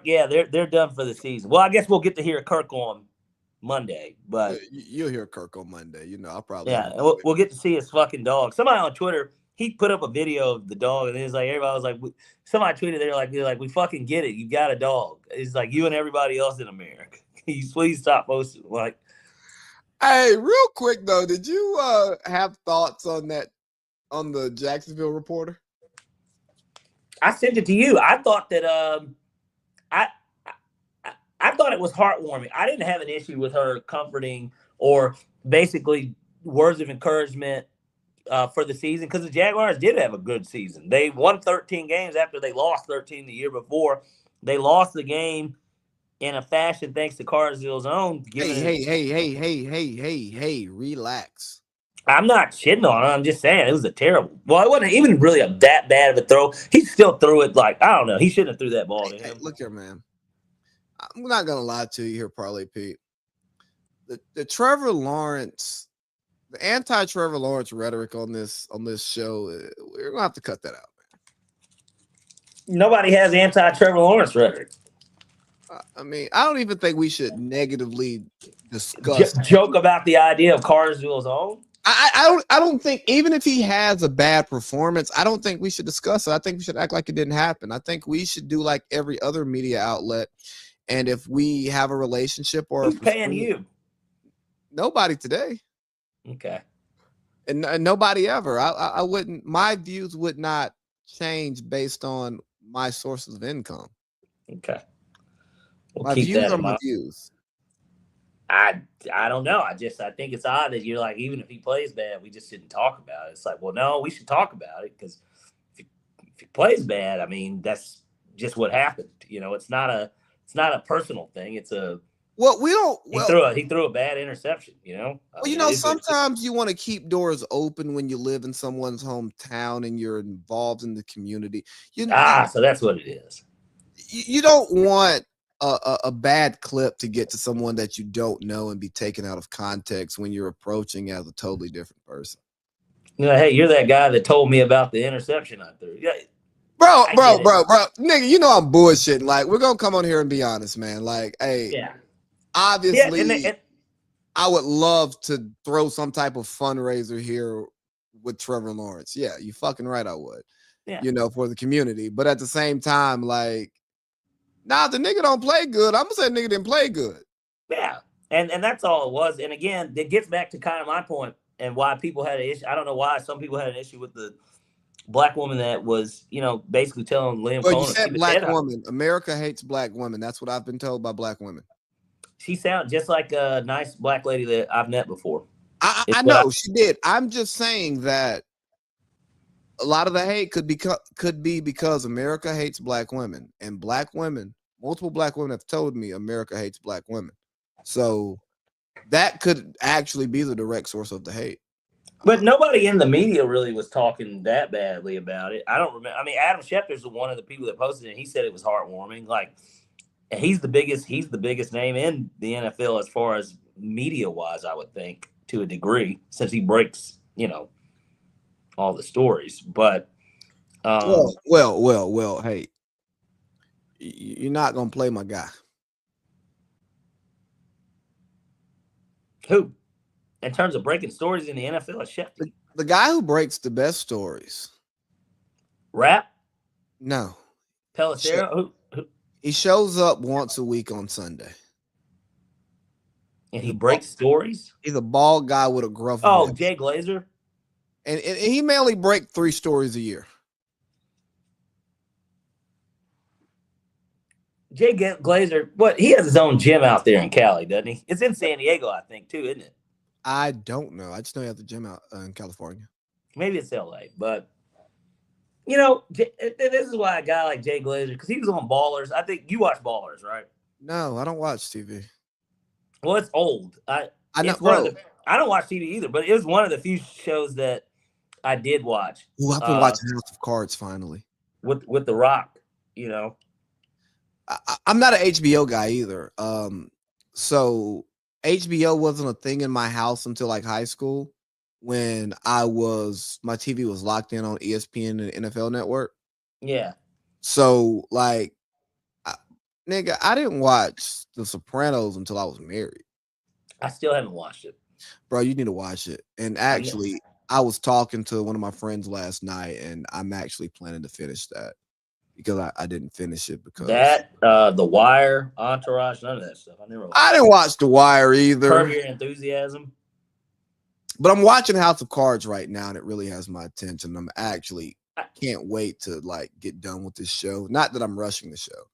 yeah, they're done for the season. Well, I guess we'll get to hear Kirk on Monday, but you'll hear Kirk on Monday. I'll probably we'll get to see his fucking dog. Somebody on Twitter, he put up a video of the dog, and it's like everybody was like, somebody tweeted, they're like, we fucking get it. You got a dog. It's like you and everybody else in America. Can you please stop posting? Like, hey, real quick though, did you have thoughts on the Jacksonville reporter? I sent it to you. I thought that I thought it was heartwarming. I didn't have an issue with her comforting or basically words of encouragement for the season because the Jaguars did have a good season. They won 13 games after they lost 13 the year before. They lost the game in a fashion thanks to Carsville's own. Hey, relax. I'm not shitting on it. I'm just saying it was a terrible. Well, it wasn't even really that bad of a throw. He still threw it like, I don't know. He shouldn't have threw that ball to him. Hey, look here, man. I'm not gonna lie to you here, Parlay Pete. The Trevor Lawrence, the anti-Trevor Lawrence rhetoric on this show, we're gonna have to cut that out, man. Nobody has anti-Trevor Lawrence rhetoric. I mean, I don't even think we should negatively discuss. Joke about the idea of Carsville's own. I don't think even if he has a bad performance, I don't think we should discuss it. I think we should act like it didn't happen. I think we should do like every other media outlet. And if we have a relationship or Who's paying you? nobody today, Okay. and nobody ever. I wouldn't. My views would not change based on my sources of income. Okay. We'll My keep views that are in my mind. views. I don't know. I think it's odd that you're like, even if he plays bad, we just didn't talk about it. It's like, well, no, we should talk about it because if he plays bad, I mean, that's just what happened. You know, it's not a personal thing. It's a Well, we don't. he threw a bad interception. You know, I Well, mean, it is what it is. sometimes you want to keep doors open when you live in someone's hometown and you're involved in the community. So that's what it is. You don't want a bad clip to get to someone that you don't know and be taken out of context when you're approaching as a totally different person. You know, hey, you're that guy that told me about the interception I threw. Yeah, bro, nigga, you know I'm bullshitting. Like, we're gonna come on here and be honest, man. Like, hey, yeah, obviously, and I would love to throw some type of fundraiser here with Trevor Lawrence. Yeah, you fucking right, I would. yeah. You know, for the community. But at the same time, like, nah, the nigga don't play good. I'm gonna say nigga didn't play good. Yeah, and that's all it was. And again, it gets back to kind of my point and why people had an issue. I don't know why some people had an issue with the black woman that was, you know, basically telling Liam Well, you Cohen to said keep his black head up. woman. America hates black women. That's what I've been told by black women. She sounds just like a nice black lady that I've met before. I know she did. I'm just saying that a lot of the hate could be because America hates black women, and black women, multiple black women have told me America hates black women. So that could actually be the direct source of the hate. But nobody in the media really was talking that badly about it. I don't remember. I mean, Adam Schefter's one of the people that posted it. And he said it was heartwarming. Like, he's the biggest name in the NFL as far as media wise, I would think, to a degree, since he breaks, you know, all the stories. But well, hey, you're not gonna play my guy. Who? In terms of breaking stories in the NFL, is Schefter. The guy who breaks the best stories. Rap? No. Pelissero? Who? He shows up once a week on Sunday. And he breaks stories? He's a bald guy with a gruff voice. voice. Jay Glazer? And he may only break 3 stories a year. Jay Glazer, what? He has his own gym out there in Cali, doesn't he? It's in San Diego, I think, too, isn't it? I don't know. I just know he has a gym out in California. Maybe it's LA, but you know, this is why a guy like Jay Glazer, because he was on Ballers. I think you watch Ballers, right? No, I don't watch TV. Well, it's old. I know, bro. I don't watch TV either, but it was one of the few shows that I did watch. Ooh, I've been watching House of Cards finally. With The Rock, you know. I'm not an HBO guy either. So HBO wasn't a thing in my house until like high school, when my TV was locked in on ESPN and NFL Network. Yeah. So like, nigga, I didn't watch The Sopranos until I was married. I still haven't watched it. Bro, you need to watch it. And actually, I was talking to one of my friends last night, and I'm actually planning to finish that, because I didn't finish it because that The Wire, Entourage, none of that stuff. I didn't watch The Wire either. Curb Your Enthusiasm. But I'm watching House of Cards right now, and it really has my attention. I'm actually can't wait to like get done with this show. Not that I'm rushing the show.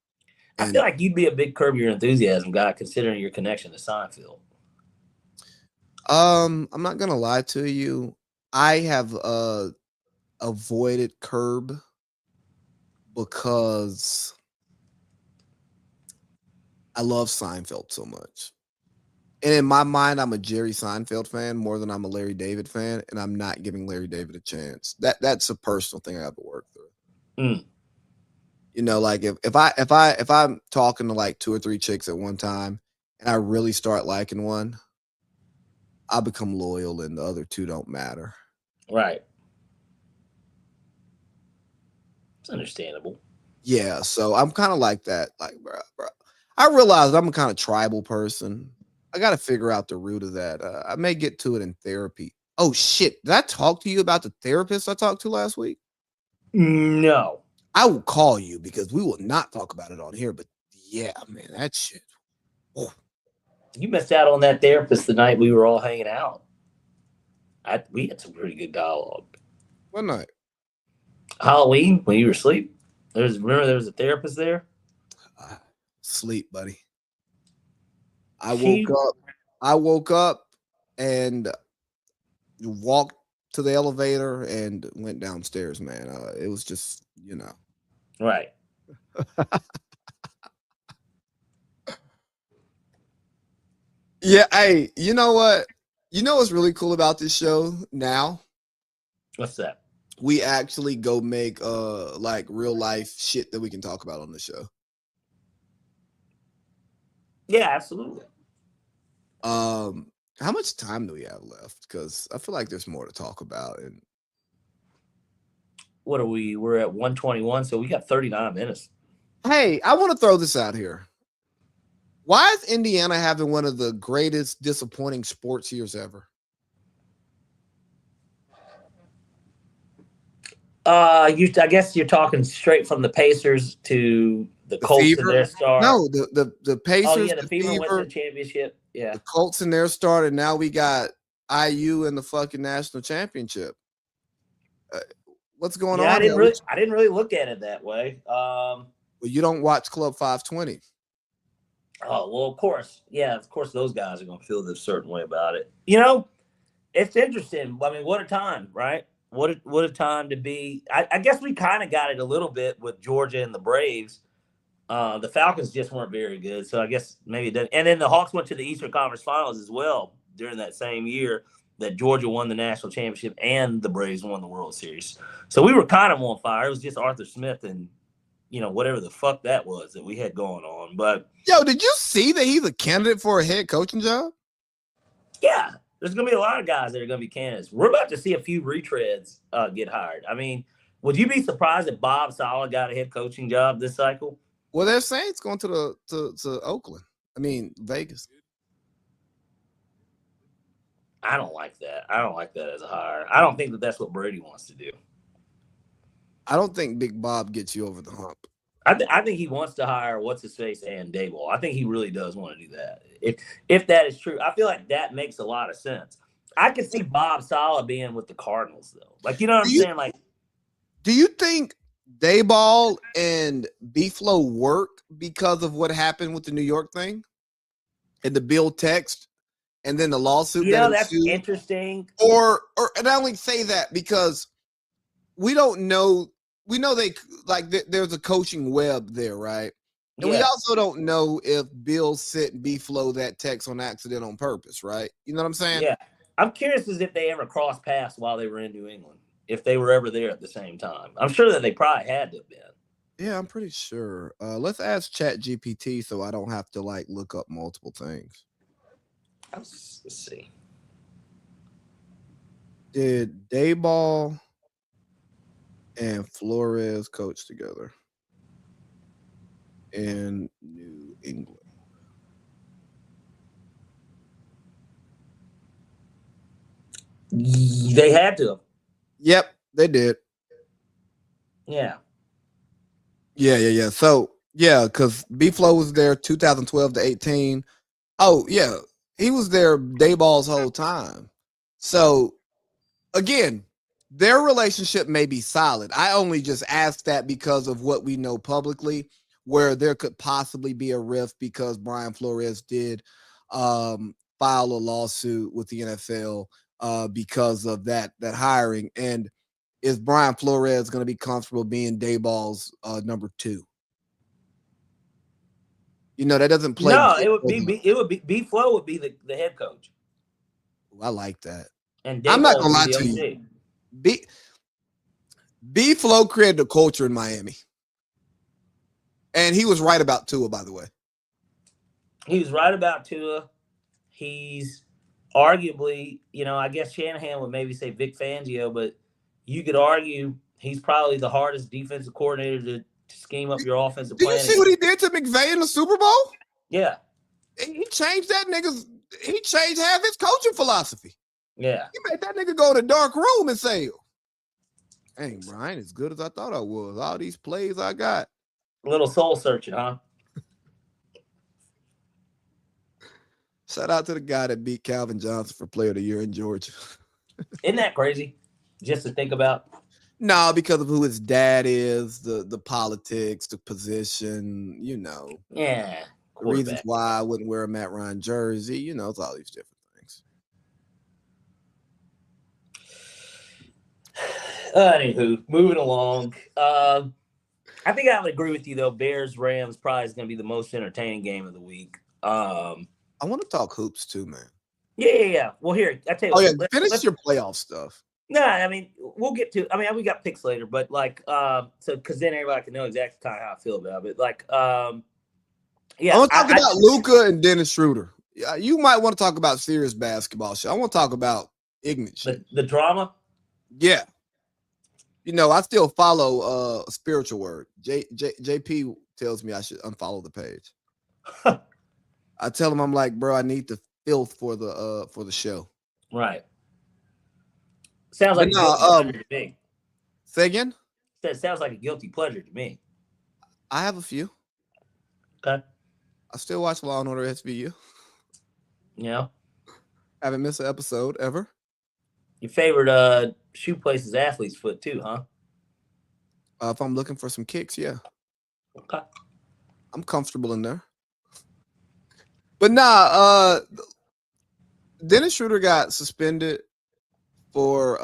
I feel like you'd be a big Curb Your Enthusiasm guy, considering your connection to Seinfeld. I'm not gonna lie to you. I have avoided Curb because I love Seinfeld so much. And in my mind, I'm a Jerry Seinfeld fan more than I'm a Larry David fan, and I'm not giving Larry David a chance. That's a personal thing I have to work through. You know, like if I'm talking to like 2 or 3 chicks at one time, and I really start liking one, I'll become loyal, and the other 2 don't matter. Right. It's understandable. Yeah, so I'm kind of like that. Like, bro, I realized I'm a kind of tribal person. I got to figure out the root of that. I may get to it in therapy. Oh shit! Did I talk to you about the therapist I talked to last week? No. I will call you because we will not talk about it on here. But yeah, man, that shit. Oh. You missed out on that therapist the night we were all hanging out. We had some pretty good dialogue. What night? Halloween when you were asleep. Remember there was a therapist there. Sleep, buddy. I She woke up and walked to the elevator and went downstairs, man. It was just, right. Yeah, hey, you know what? You know what's really cool about this show now? What's that? We actually go make like real life shit that we can talk about on the show. Yeah, absolutely. How much time do we have left? Because I feel like there's more to talk about. And what are we? We're at 121, so we got 39 minutes. Hey, I want to throw this out here. Why is Indiana having one of the greatest disappointing sports years ever? I guess you're talking straight from the Pacers to the Colts Fever? and their star. No, the Pacers. Oh yeah, the Fever went to the championship. Yeah, the Colts and their start, and now we got IU in the fucking national championship. What's going on? I didn't really look at it that way. Well, you don't watch Club 520. Oh well, of course, yeah, of course, those guys are going to feel this certain way about it. You know, it's interesting. I mean, what a time, right? What a time to be. I guess we kind of got it a little bit with Georgia and the Braves. The Falcons just weren't very good, so I guess maybe it doesn't. And then the Hawks went to the Eastern Conference Finals as well during that same year that Georgia won the national championship and the Braves won the World Series. So we were kind of on fire. It was just Arthur Smith and whatever the fuck that was that we had going on. But did you see that he's a candidate for a head coaching job? Yeah, there's going to be a lot of guys that are going to be candidates. We're about to see a few retreads get hired. I mean, would you be surprised if Bob Saleh got a head coaching job this cycle? Well, they're saying it's going to Oakland. I mean, Vegas. I don't like that. I don't like that as a hire. I don't think that that's what Brady wants to do. I don't think Big Bob gets you over the hump. I think he wants to hire what's-his-face and Daboll. I think he really does want to do that. If that is true, I feel like that makes a lot of sense. I could see Bob Saleh being with the Cardinals, though. Like, you know what I'm saying? Like, do you think Daboll and B-Flow work because of what happened with the New York thing and the Bill text and then the lawsuit? That's interesting. Or and I only say that because we don't know. We know there's a coaching web there, right? And we also don't know if Bill sent B-Flow that text on accident on purpose, right? You know what I'm saying? Yeah. I'm curious as if they ever crossed paths while they were in New England, if they were ever there at the same time. I'm sure that they probably had to have been. Yeah, I'm pretty sure. Let's ask ChatGPT so I don't have to look up multiple things. Let's see. Did Daboll and Flores coach together in New England? They had to. Yep, they did. Yeah. Yeah. So, because B-Flow was there 2012 to 18. Oh, yeah. He was there Dayball's whole time. So, again, their relationship may be solid. I only just asked that because of what we know publicly, where there could possibly be a rift because Brian Flores did file a lawsuit with the NFL because of that hiring. And is Brian Flores going to be comfortable being Dayball's number 2? That doesn't play. No, it would be B-Flow would be the head coach. I like that. And I'm not gonna lie to you. B-Flow created a culture in Miami. And he was right about Tua, by the way. He was right about Tua. He's arguably, I guess Shanahan would maybe say Vic Fangio, but you could argue he's probably the hardest defensive coordinator to scheme up your offensive plan. Did you see what he did to McVay in the Super Bowl? Yeah. He changed that nigga's. He changed half his coaching philosophy. Yeah. He made that nigga go in a dark room and say, "Hey, bro, I ain't as good as I thought I was. All these plays I got." A little soul searching, huh? Shout out to the guy that beat Calvin Johnson for Player of the Year in Georgia. Isn't that crazy? Just to think about. No, because of who his dad is, the politics, the position, Yeah. the reasons why I wouldn't wear a Matt Ryan jersey, it's all these different things. Anywho, moving along. I think I would agree with you though. Bears Rams probably is going to be the most entertaining game of the week. I want to talk hoops too, man. Yeah. Well, here I tell you. Oh yeah, finish your playoff stuff. No, I mean we'll get to. I mean we got picks later, but so because then everybody can know exactly kind of how I feel about it. Yeah. I want to talk about Luka and Dennis Schroeder. Yeah, you might want to talk about serious basketball shit. I want to talk about ignorant shit. The drama. Yeah. I still follow a spiritual word. JP tells me I should unfollow the page. I tell him, I'm like, bro, I need the filth for the show. Right. Sounds like a guilty pleasure to me. Say again? That sounds like a guilty pleasure to me. I have a few. Okay. I still watch Law and Order SVU. Yeah. Haven't missed an episode ever. Your favorite shoe place is Athlete's Foot too, huh? If I'm looking for some kicks, yeah. Okay. I'm comfortable in there. But nah, Dennis Schroeder got suspended for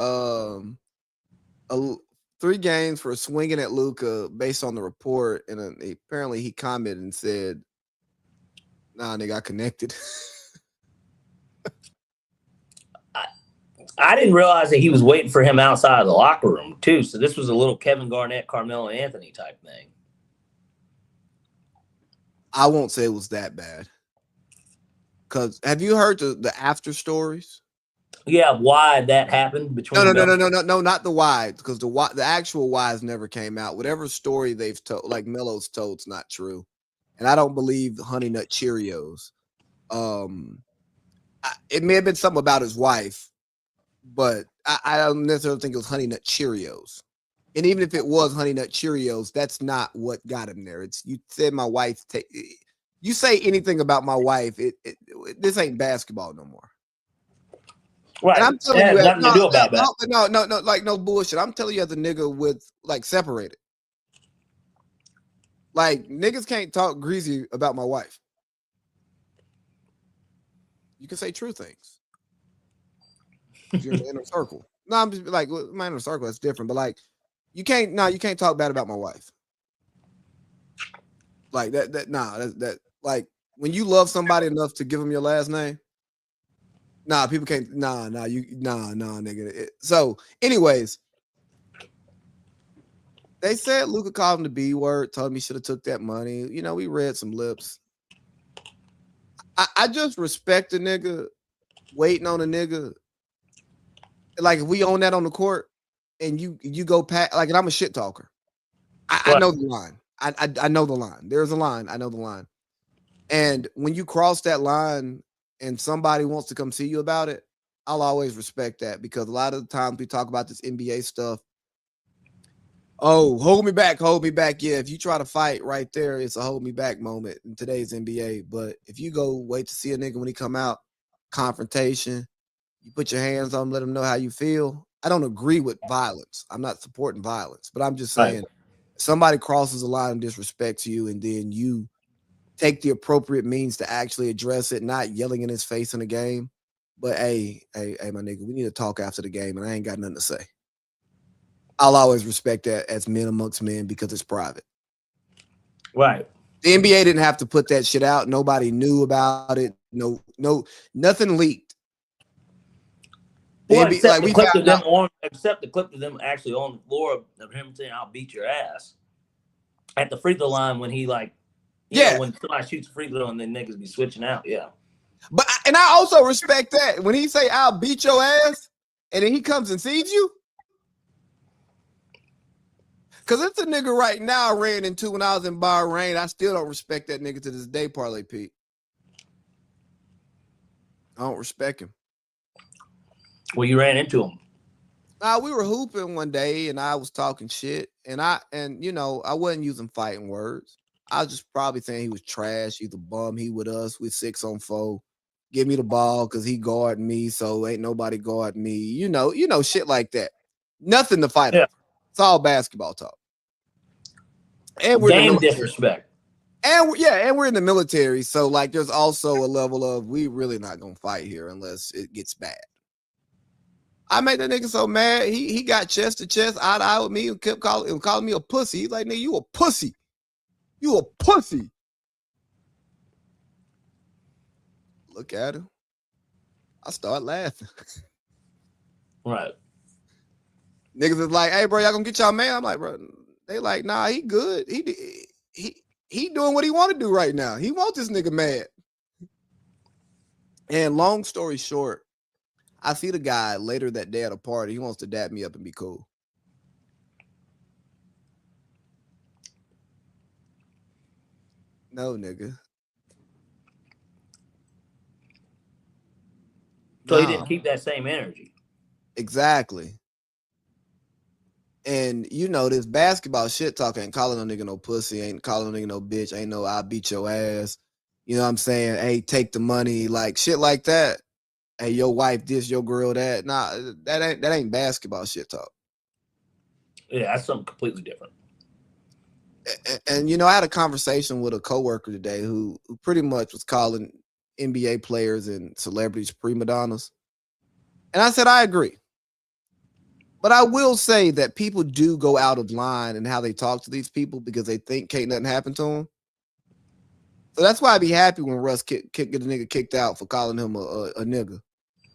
3 games for swinging at Luka based on the report, and apparently he commented and said, "Nah, nigga, I connected." I didn't realize that he was waiting for him outside of the locker room too. So this was a little Kevin Garnett, Carmelo Anthony type thing. I won't say it was that bad. Because have you heard the after stories? Yeah, why that happened between No, not the why, because the actual whys never came out. Whatever story they've told, like Melo's told, it's not true, and I don't believe the Honey Nut Cheerios. It may have been something about his wife, but I don't necessarily think it was Honey Nut Cheerios. And even if it was Honey Nut Cheerios, that's not what got him there. It's you said my wife. You say anything about my wife, this ain't basketball no more. Right. And I'm telling you, nothing to do about that. No, like no bullshit. I'm telling you, as a nigga with like separated, like niggas can't talk greasy about my wife. You can say true things. You're in the inner circle. No, I'm just like my inner circle. That's different, but like you can't talk bad about my wife. Like that like when you love somebody enough to give them your last name. Nah, people can't. Nigga. So, anyways, they said Luka called him the B word, told him he should have took that money. We read some lips. I just respect a nigga waiting on a nigga. Like if we own that on the court, and you go past, like, and I'm a shit talker. I know the line. I know the line. There's a line. I know the line. And when you cross that line and somebody wants to come see you about it, I'll always respect that, because a lot of the times we talk about this NBA stuff. Oh, hold me back. Yeah, if you try to fight right there, it's a hold me back moment in today's NBA. But if you go wait to see a nigga when he come out, confrontation, you put your hands on him, let him know how you feel. I don't agree with violence. I'm not supporting violence, but I'm just saying somebody crosses a line and disrespects you, and then you take the appropriate means to actually address it, not yelling in his face in the game. But hey, my nigga, we need to talk after the game, and I ain't got nothing to say. I'll always respect that as men amongst men, because it's private. Right. The NBA didn't have to put that shit out. Nobody knew about it. No, nothing leaked. Well, except the clip of them actually on the floor of him saying, "I'll beat your ass" at the free throw line when he when somebody shoots a free throw and then niggas be switching out. Yeah. But I also respect that when he say, "I'll beat your ass," and then he comes and sees you. Because it's a nigga right now I ran into when I was in Bahrain. I still don't respect that nigga to this day, Parlay Pete. I don't respect him. Well, you ran into him. We were hooping one day and I was talking shit. And I wasn't using fighting words. I was just probably saying he was trash. He's a bum. He with us with 6-on-4. Give me the ball because he guarding me. So ain't nobody guarding me. You know, shit like that. Nothing to fight over. It's all basketball talk. And we're game disrespect. And we're in the military. So like there's also a level of we really not gonna fight here unless it gets bad. I made that nigga so mad. He got chest to chest, eye to eye with me and kept calling me a pussy. He's like, nigga, you a pussy. You a pussy. Look at him. I start laughing. Right. Niggas is like, hey, bro, y'all gonna get y'all man? I'm like, bro, they like, nah, he good. He doing what he want to do right now. He wants this nigga mad. And long story short, I see the guy later that day at a party. He wants to dap me up and be cool. No, nigga. So he didn't keep that same energy. Exactly. And you know, this basketball shit talk ain't calling no nigga no pussy, ain't calling no nigga no bitch, ain't no I'll beat your ass. You know what I'm saying? Hey, take the money, like shit like that. Hey, your wife this, your girl that. Nah, that ain't basketball shit talk. Yeah, that's something completely different. And you know, I had a conversation with a coworker today who pretty much was calling NBA players and celebrities prima donnas. And I said, I agree. But I will say that people do go out of line in how they talk to these people because they think can't nothing happen to them. So that's why I'd be happy when Russ get a nigga kicked out for calling him a nigga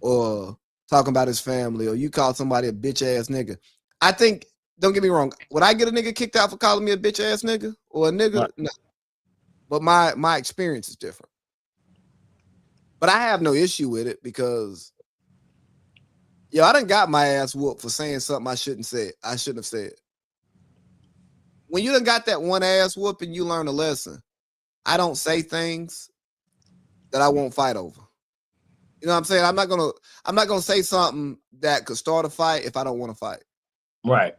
or talking about his family, or you call somebody a bitch ass nigga. I think, don't get me wrong, would I get a nigga kicked out for calling me a bitch ass nigga or a nigga? Right. No. But my experience is different. But I have no issue with it because I done got my ass whooped for saying something I shouldn't have said. When you done got that one ass whooping, you learn a lesson. I don't say things that I won't fight over. You know what I'm saying? I'm not gonna say something that could start a fight if I don't want to fight. Right.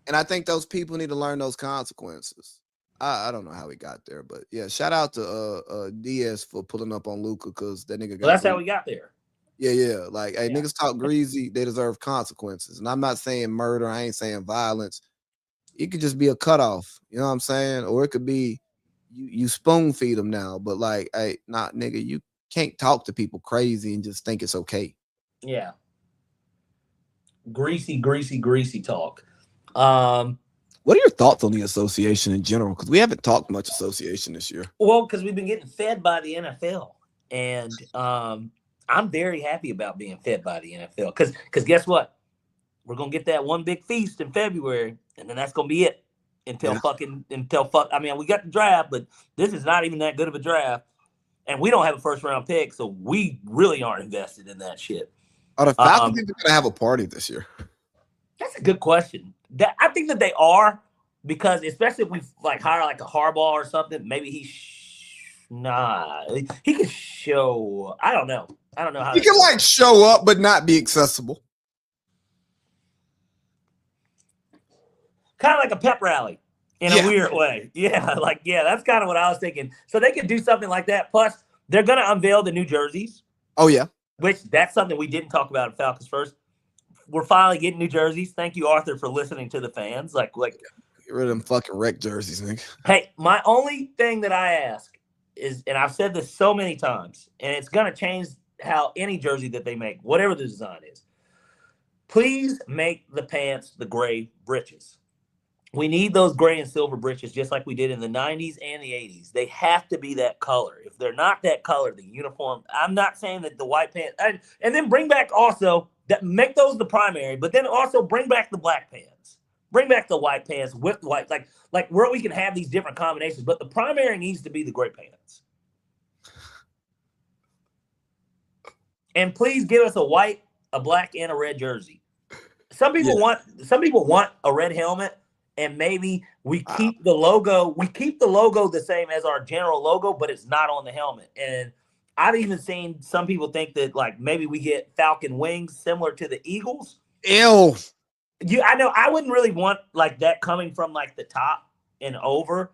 And I think those people need to learn those consequences. I don't know how we got there, but yeah, shout out to Diaz for pulling up on Luka because that nigga got. Well, that's how we got there. Yeah. Like, hey, niggas talk greasy, they deserve consequences. And I'm not saying murder, I ain't saying violence. It could just be a cutoff, you know what I'm saying? Or it could be you spoon feed them now, but like, hey, nah, nigga, you can't talk to people crazy and just think it's okay. Yeah. Greasy talk. What are your thoughts on the association in general? Because we haven't talked much association this year. Well, because we've been getting fed by the NFL. And I'm very happy about being fed by the NFL. Because guess what? We're going to get that one big feast in February, and then that's going to be it until I mean, we got the draft, but this is not even that good of a draft. And we don't have a first-round pick, so we really aren't invested in that shit. Are the Falcons even going to have a party this year? That's a good question. I think that they are, because especially if we like hire like a Harbaugh or something, maybe he can show. I don't know how he can like show up but not be accessible. Kind of like a pep rally in a weird way. Yeah, that's kind of what I was thinking. So they could do something like that. Plus, they're going to unveil the new jerseys. Oh yeah, which that's something we didn't talk about at Falcons First. We're finally getting new jerseys. Thank you, Arthur, for listening to the fans. Like get rid of them fucking wreck jerseys, nigga. Hey, my only thing that I ask is, and I've said this so many times, and it's going to change how any jersey that they make, whatever the design is, please make the pants the gray breeches. We need those gray and silver breeches just like we did in the 90s and the 80s. They have to be that color. If they're not that color, the uniform, I'm not saying that the white pants, and then bring back also, make those the primary, but then also bring back the black pants. Bring back the white pants with white, like where we can have these different combinations, but the primary needs to be the gray pants. And please give us a white, a black, and a red jersey. Some people want a red helmet, and maybe we I, keep the logo. We keep the logo the same as our general logo, but it's not on the helmet. And I've even seen some people think that like maybe we get falcon wings similar to the Eagles. ew. I know I wouldn't really want like that coming from like the top and over.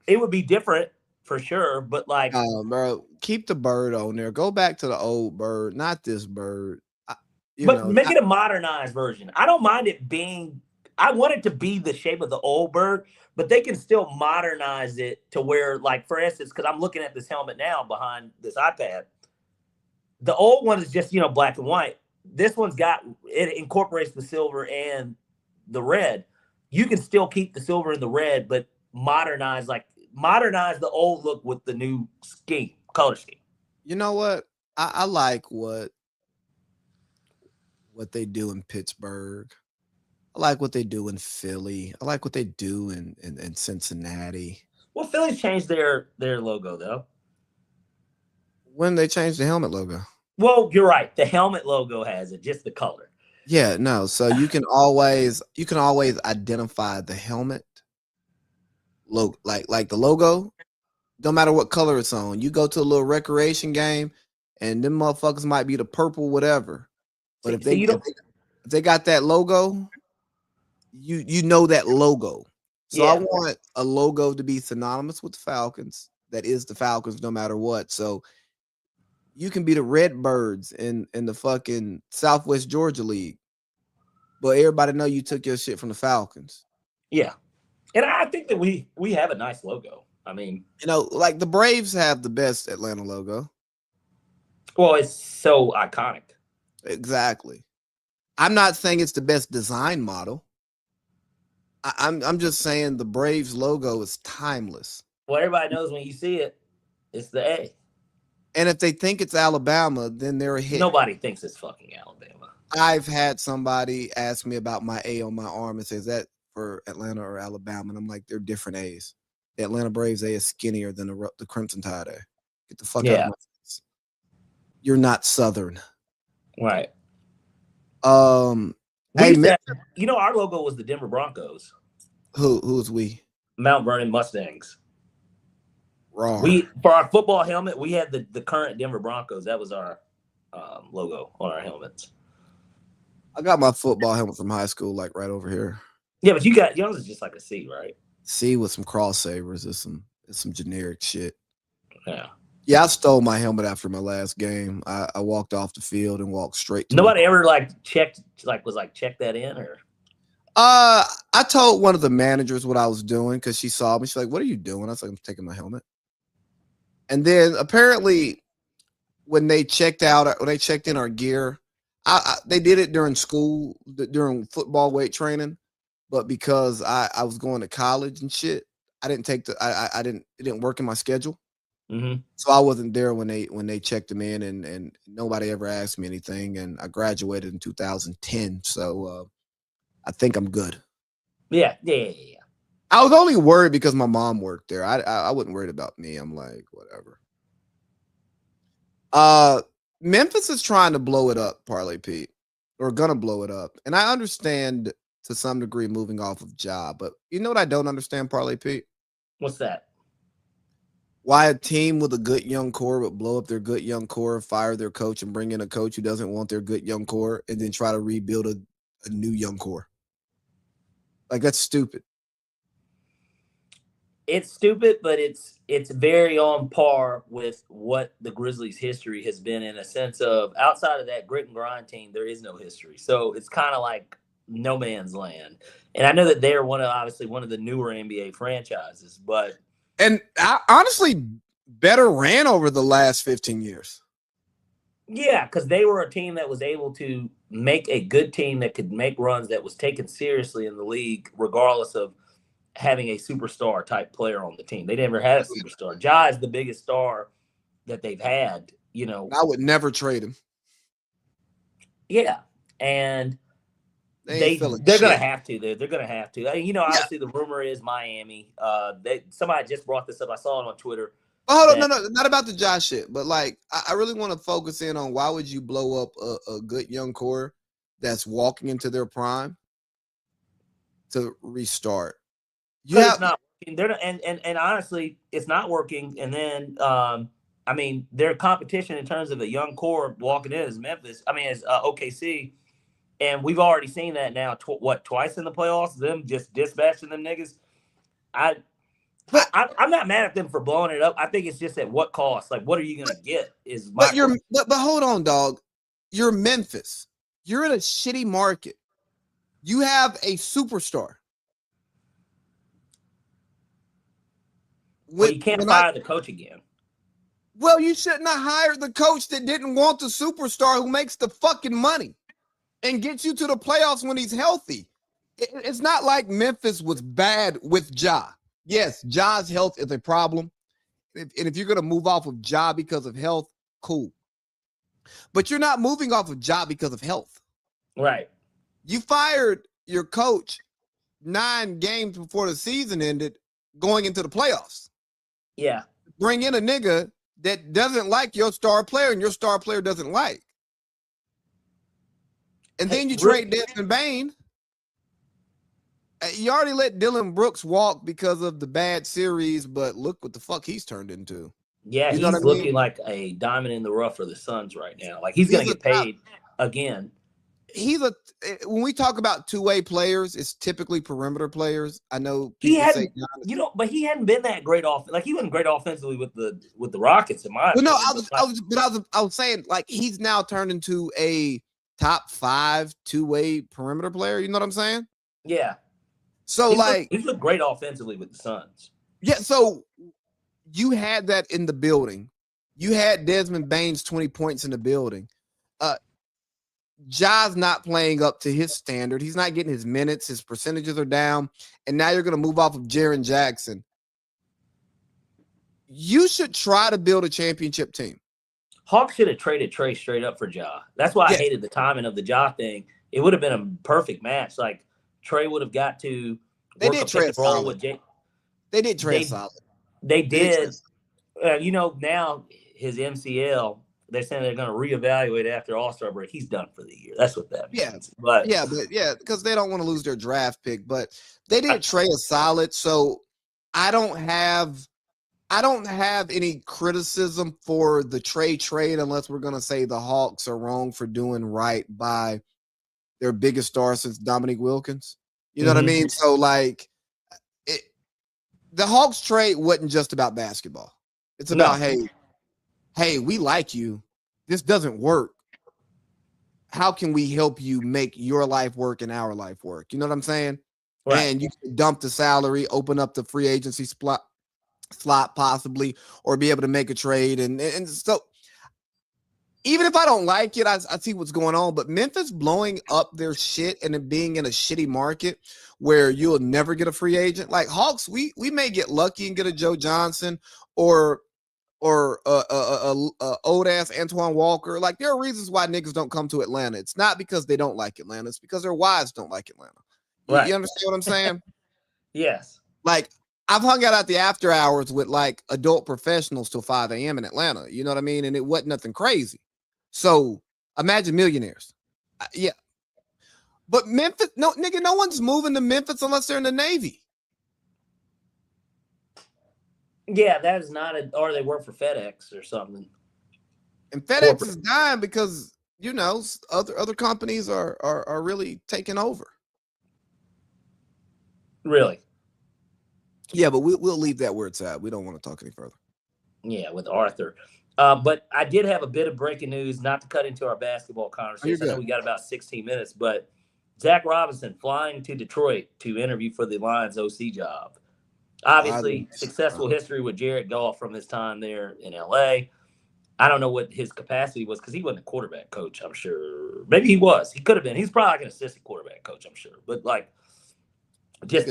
It would be different for sure, but like, Bro, keep the bird on there. Go back to the old bird, not this bird. but make it a modernized version. I don't mind it being. I want it to be the shape of the old bird, but they can still modernize it to where, like, for instance, because I'm looking at this helmet now behind this iPad. The old one is just black and white. This one's got it incorporates the silver and the red. You can still keep the silver and the red, but modernize the old look with the new color scheme. You know what? I like what they do in Pittsburgh. I like what they do in Philly. I like what they do in Cincinnati. Well, Phillies changed their logo though. When they changed the helmet logo. Well, you're right. The helmet logo has it, just the color. Yeah, no. So you can always identify the helmet logo, like the logo. No matter what color it's on. You go to a little recreation game, and them motherfuckers might be the purple whatever. But if they got that logo, you know that logo. So yeah. I want a logo to be synonymous with the Falcons. That is the Falcons, no matter what. So you can be the Redbirds in the fucking Southwest Georgia League, but everybody know you took your shit from the Falcons. Yeah, and I think that we have a nice logo. I mean, like the Braves have the best Atlanta logo. Well, it's so iconic. Exactly. I'm not saying it's the best design model. I'm just saying the Braves logo is timeless. Well, everybody knows when you see it, it's the A. And if they think it's Alabama, then they're a hit. Nobody thinks it's fucking Alabama. I've had somebody ask me about my A on my arm and says, is that for Atlanta or Alabama? And I'm like, they're different A's. The Atlanta Braves A is skinnier than the Crimson Tide A. Get the fuck out of my face. You're not Southern. Right. Hey, our logo was the Denver Broncos. Who's we? Mount Vernon Mustangs. Raw. For our football helmet, we had the current Denver Broncos. That was our logo on our helmets. I got my football helmet from high school, like right over here. Yeah, but yours is just like a C, right? C with some cross sabers. It's some generic shit. Yeah. Yeah, I stole my helmet after my last game. I walked off the field and walked straight to Nobody ever checked check that in or I told one of the managers what I was doing because she saw me. She's like, "What are you doing?" I was like, "I'm taking my helmet." And then apparently when they checked in our gear, they did it during school, during football weight training, but because I was going to college and shit, I didn't take it didn't work in my schedule. Mm-hmm. So I wasn't there when they checked them in, and nobody ever asked me anything. And I graduated in 2010, so I think I'm good. Yeah. I was only worried because my mom worked there. I wasn't worried about me. I'm like, whatever. Memphis is trying to blow it up, Parlay Pete, or gonna blow it up, and I understand to some degree moving off of Ja, but you know what I don't understand, Parlay Pete? What's that? Why a team with a good young core would blow up their good young core, fire their coach, and bring in a coach who doesn't want their good young core, and then try to rebuild a new young core. Like, that's stupid. It's stupid, but it's very on par with what the Grizzlies' history has been, in a sense of outside of that grit and grind team, there is no history. So it's kind of like no man's land. And I know that they're obviously one of the newer NBA franchises, but honestly, better ran over the last 15 years. Yeah, because they were a team that was able to make a good team that could make runs, that was taken seriously in the league, regardless of having a superstar type player on the team. They never had a superstar. Ja is the biggest star that they've had, I would never trade him. Yeah. And they're going to have to. They're going to have to. Obviously the rumor is Miami. Somebody just brought this up. I saw it on Twitter. Oh, no, not about the Josh shit, but like I really want to focus in on why would you blow up a good young core that's walking into their prime to restart. You Because it's have, not working. They're not, and honestly, it's not working. And then, I mean, their competition in terms of a young core walking in is Memphis. I mean, it's OKC, and we've already seen that now. Twice in the playoffs? Them just dispatching them niggas. I, but I'm not mad at them for blowing it up. I think it's just at what cost. Like, what are you going to get? Is my but question. but hold on, dog. You're Memphis. You're in a shitty market. You have a superstar. Well, you can't fire the coach again. Well, you shouldn't have hired the coach that didn't want the superstar who makes the fucking money and gets you to the playoffs when he's healthy. It's not like Memphis was bad with Ja. Yes, Ja's health is a problem. And if you're going to move off of Ja because of health, cool. But you're not moving off of Ja because of health. Right. You fired your coach 9 games before the season ended going into the playoffs. Yeah. Bring in a nigga that doesn't like your star player and your star player doesn't like. And then you trade Desmond Bain. You already let Dylan Brooks walk because of the bad series, but look what the fuck he's turned into. Yeah, you know he's looking like a diamond in the rough for the Suns right now. Like he's going to get paid again. When we talk about two-way players, it's typically perimeter players. I know people say, but he hadn't been that great off. Like he wasn't great offensively with the Rockets in my opinion. I was saying like he's now turned into a top 5 two-way perimeter player. You know what I'm saying? Yeah. So he looked great offensively with the Suns. Yeah. So you had that in the building. You had Desmond Bain's 20 points in the building. Ja's not playing up to his standard. He's not getting his minutes. His percentages are down. And now you're going to move off of Jaren Jackson. You should try to build a championship team. Hawks should have traded Trey straight up for Ja. That's why I hated the timing of the Ja thing. It would have been a perfect match. Like Trey would have got to work a pick and roll with Jake. They did trade solid. They did. Now his MCL, they're saying they're going to reevaluate after All-Star break. He's done for the year. That's what that means. Because they don't want to lose their draft pick. But they did trade a solid. So I don't have any criticism for the trade unless we're going to say the Hawks are wrong for doing right by their biggest star since Dominique Wilkins. You know what I mean? So like the Hawks trade wasn't just about basketball. It's about, hey, we like you. This doesn't work. How can we help you make your life work and our life work? You know what I'm saying? Right. And you can dump the salary, open up the free agency slot possibly, or be able to make a trade. And so even if I don't like it, I see what's going on. But Memphis blowing up their shit and it being in a shitty market where you'll never get a free agent. Like Hawks, we may get lucky and get a Joe Johnson or old ass Antoine Walker. Like there are reasons why niggas don't come to Atlanta. It's not because they don't like Atlanta. It's because their wives don't like Atlanta. Right. You understand what I'm saying? Yes. Like I've hung out at the after hours with like adult professionals till 5 a.m. in Atlanta. You know what I mean? And it wasn't nothing crazy. So imagine millionaires. Yeah. But Memphis, no one's moving to Memphis unless they're in the Navy. Yeah, that is not or they work for FedEx or something. And FedEx is dying because, other companies are really taking over. Really? Yeah, but we'll leave that where it's at. We don't want to talk any further. Yeah, with Arthur. But I did have a bit of breaking news, not to cut into our basketball conversation. I know we got about 16 minutes, but Zach Robinson flying to Detroit to interview for the Lions OC job. Obviously, successful history with Jared Goff from his time there in L.A. I don't know what his capacity was because he wasn't a quarterback coach, I'm sure. Maybe he was. He could have been. He's probably like an assistant quarterback coach, I'm sure. But, like, just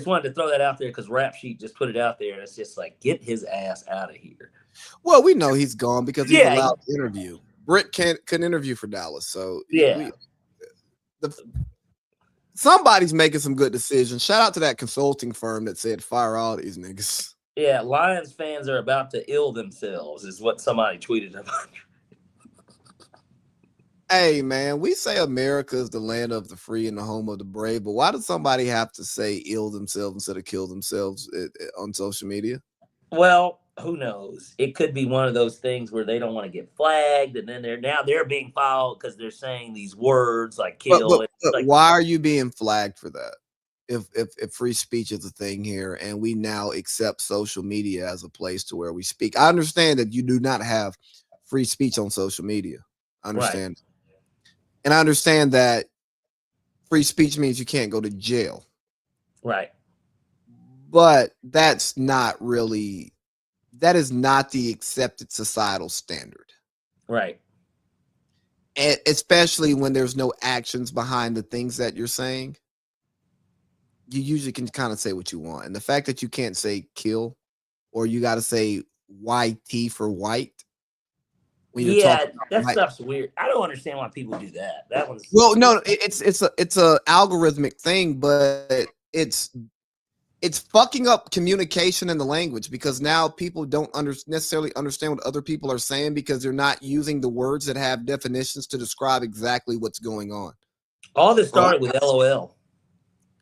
wanted to throw that out there because Rap Sheet just put it out there. And it's just like, get his ass out of here. Well, we know he's gone because he's allowed to interview. Britt couldn't interview for Dallas. So, somebody's making some good decisions. Shout out to that consulting firm that said fire all these niggas. Yeah, Lions fans are about to ill themselves, is what somebody tweeted about. Hey, man, we say America is the land of the free and the home of the brave, but why does somebody have to say ill themselves instead of kill themselves on social media? Well, who knows? It could be one of those things where they don't want to get flagged, and then they're being filed because they're saying these words like But kill. but, It's but like, why are you being flagged for that? If free speech is a thing here and we now accept social media as a place to where we speak. I understand that you do not have free speech on social media. I right, understand. And I understand that free speech means you can't go to jail. right, But that is not the accepted societal standard. right. And especially when there's no actions behind the things that you're saying. You usually can kind of say what you want. And the fact that you can't say kill or you got to say YT for white when you're Yeah, talking about that white. stuff's weird. I don't understand why people do that. That one's Well, no, it's a algorithmic thing, but it's fucking up communication in the language because now people don't necessarily understand what other people are saying because they're not using the words that have definitions to describe exactly what's going on. all this Bro, started with LOL.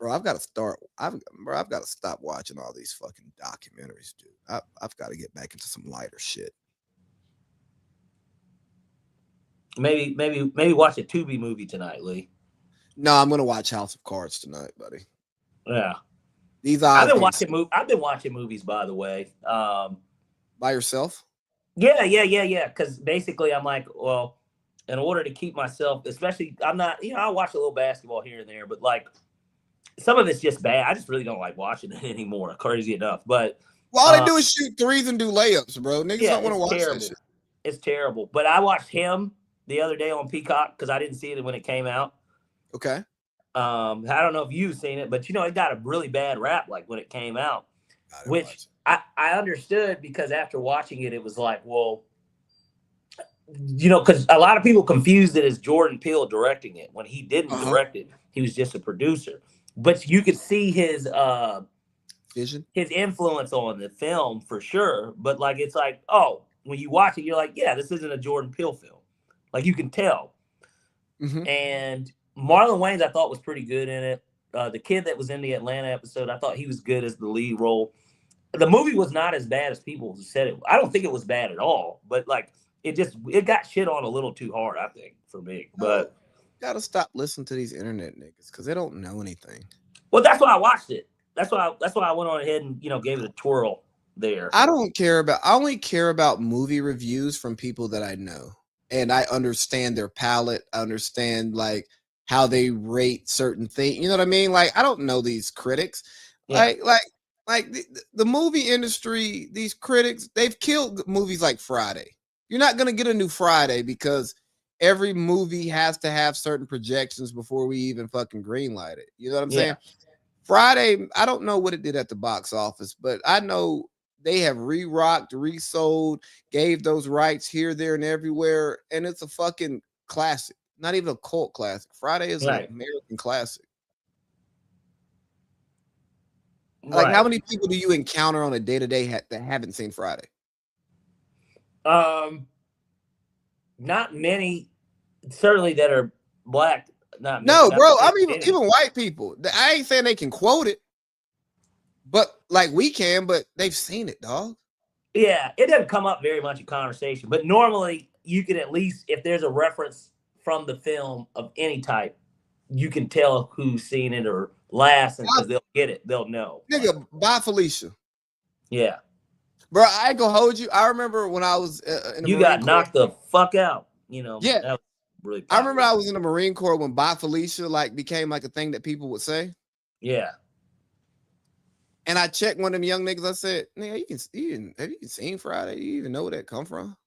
I've got to stop watching all these fucking documentaries, dude. I've got to get back into some lighter shit. Maybe watch a Tubi movie tonight, Lee. No, I'm gonna watch House of Cards tonight, buddy. Yeah, These odds don't I've been watching movies, by the way. by yourself. Yeah. Because basically, I'm like, well, in order to keep myself, especially, I'm not, I watch a little basketball here and there, but like some of it's just bad. I just really don't like watching it anymore. Crazy enough, but Well, all they do is shoot threes and do layups, bro. Niggas yeah, don't want to it's watch terrible. that shit. It's terrible. But I watched him the other day on Peacock because I didn't see it when it came out. Okay. I don't know if you've seen it, but it got a really bad rap like when it came out, which I understood because after watching it, it was like, well, because a lot of people confused it as Jordan Peele directing it when he didn't direct it. He was just a producer. But you could see his vision, his influence on the film for sure. But like, it's like, oh, when you watch it, you're like, yeah, this isn't a Jordan Peele film. Like you can tell. Mm-hmm. And Marlon Wayans, I thought was pretty good in it. The kid that was in the Atlanta episode, I thought he was good as the lead role. The movie was not as bad as people said it. I don't think it was bad at all, but like it got shit on a little too hard, I think, for me. But gotta stop listening to these internet niggas because they don't know anything. Well, that's why I watched it. That's why I went on ahead and gave it a twirl there. I only care about movie reviews from people that I know. And I understand their palate. I understand like how they rate certain things. You know what I mean? Like I don't know these critics. Yeah. Like the movie industry, these critics, they've killed movies like Friday. You're not gonna get a new Friday because every movie has to have certain projections before we even fucking greenlight it. You know what I'm saying? Friday, I don't know what it did at the box office, but I know they have re-rocked, resold, gave those rights here, there, and everywhere, and it's a fucking classic. Not even a cult classic. Friday is an American classic. Like, how many people do you encounter on a day-to-day that haven't seen Friday? Not many. Certainly that are black. Not no, many, bro. I mean, even white people. I ain't saying they can quote it, but like we can. But they've seen it, dog. Yeah, it doesn't come up very much in conversation. But normally, you can at least, if there's a reference from the film of any type, you can tell who's seen it or laughs, and because they'll get it, they'll know. Nigga, bye, Felicia. Yeah. Bro, I ain't gonna hold you. I remember when I was in the you Marine got Corps. Knocked the fuck out. Yeah. That was really popular. I remember I was in the Marine Corps when Bye Felicia like became like a thing that people would say. Yeah. And I checked one of them young niggas. I said, "Nigga, have you seen Friday? You even know where that come from?"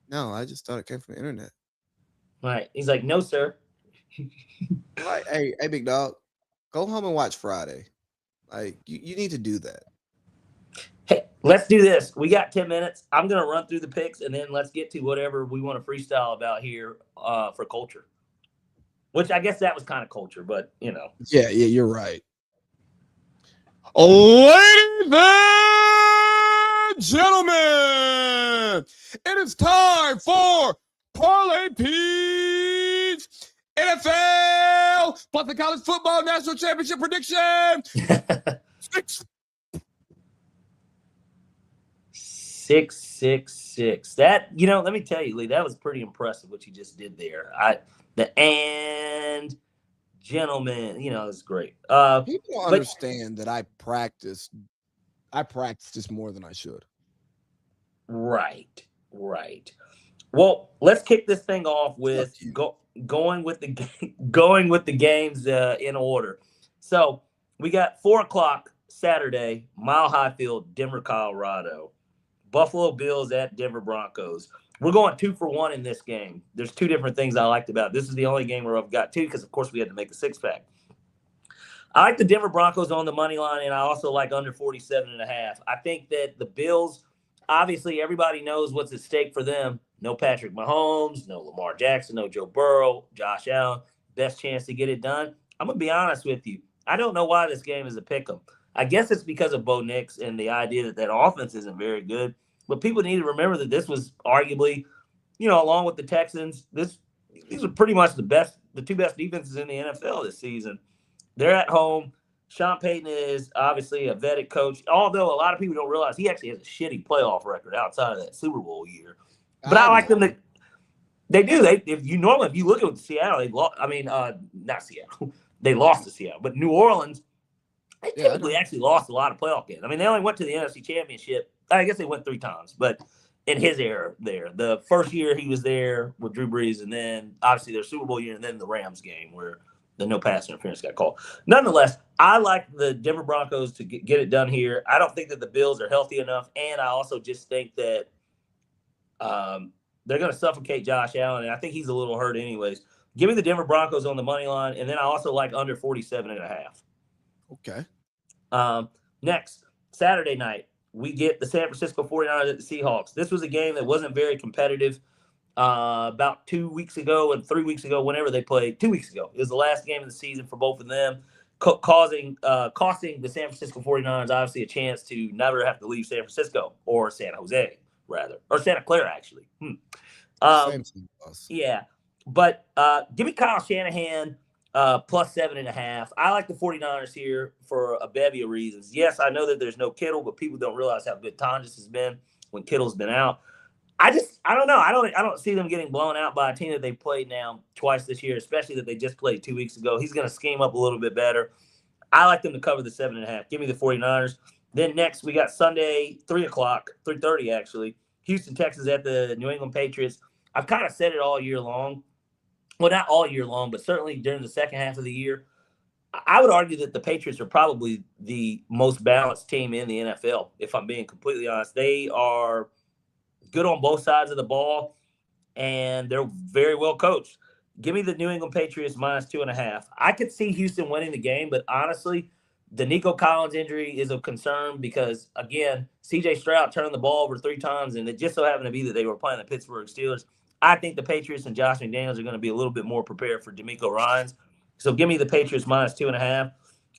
No, I just thought it came from the internet. Right. He's like, "No, sir." Like, hey, big dog, go home and watch Friday. Like, you need to do that. Hey, let's do this. We got 10 minutes. I'm going to run through the picks, and then let's get to whatever we want to freestyle about here for culture. Which I guess that was kind of culture, but, Yeah, you're right. Ladies and gentlemen, it is time for Parlay P. NFL plus the college football national championship prediction. 666. That, let me tell you, Lee, that was pretty impressive what you just did there. Gentlemen, it's great. People don't but understand that I practice this more than I should. right. Well, let's kick this thing off with going with the games in order. So we got 4:00 Saturday, Mile High Field, Denver, Colorado. Buffalo Bills at Denver Broncos. We're going 2-for-1 in this game. There's two different things I liked about it. This is the only game where I've got two because, of course, we had to make a six-pack. I like the Denver Broncos on the money line, and I also like under 47.5. I think that the Bills, obviously, everybody knows what's at stake for them. No Patrick Mahomes, no Lamar Jackson, no Joe Burrow, Josh Allen. Best chance to get it done. I'm going to be honest with you. I don't know why this game is a pick 'em. I guess it's because of Bo Nix and the idea that offense isn't very good. But people need to remember that this was arguably, along with the Texans, these are pretty much the two best defenses in the NFL this season. They're at home. Sean Payton is obviously a vetted coach, although a lot of people don't realize he actually has a shitty playoff record outside of that Super Bowl year. But I like them to. They do. If you look at Seattle, they lost. Not Seattle. They lost to Seattle, but New Orleans, they typically actually lost a lot of playoff games. They only went to the NFC Championship. I guess they went 3 times, but in his era there, the first year he was there with Drew Brees, and then obviously their Super Bowl year, and then the Rams game where the no pass interference got called. Nonetheless, I like the Denver Broncos to get it done here. I don't think that the Bills are healthy enough, and I also just think that they're going to suffocate Josh Allen, and I think he's a little hurt anyways. Give me the Denver Broncos on the money line, and then I also like under 47.5. Okay. Next, Saturday night, we get the San Francisco 49ers at the Seahawks. This was a game that wasn't very competitive about 2 weeks ago and 3 weeks ago, whenever they played. 2 weeks ago. It was the last game of the season for both of them, costing the San Francisco 49ers obviously a chance to never have to leave San Francisco or San Jose, rather. Or Santa Clara, actually. Same thing. Yeah. But give me Kyle Shanahan plus 7.5. I like the 49ers here for a bevy of reasons. Yes, I know that there's no Kittle, but people don't realize how good Tonjes has been when Kittle's been out. I don't know. I don't see them getting blown out by a team that they played now twice this year, especially that they just played 2 weeks ago. He's going to scheme up a little bit better. I like them to cover the 7.5. Give me the 49ers. Then next, we got Sunday, 3:30 actually. Houston, Texas at the New England Patriots. I've kind of said it all year long. Well, not all year long, but certainly during the second half of the year. I would argue that the Patriots are probably the most balanced team in the NFL, if I'm being completely honest. They are good on both sides of the ball, and they're very well coached. Give me the New England Patriots minus 2.5. I could see Houston winning the game, but honestly, the Nico Collins injury is a concern because, again, C.J. Stroud turned the ball over 3 times, and it just so happened to be that they were playing the Pittsburgh Steelers. I think the Patriots and Josh McDaniels are going to be a little bit more prepared for DeMeco Ryans. So give me the Patriots minus 2.5.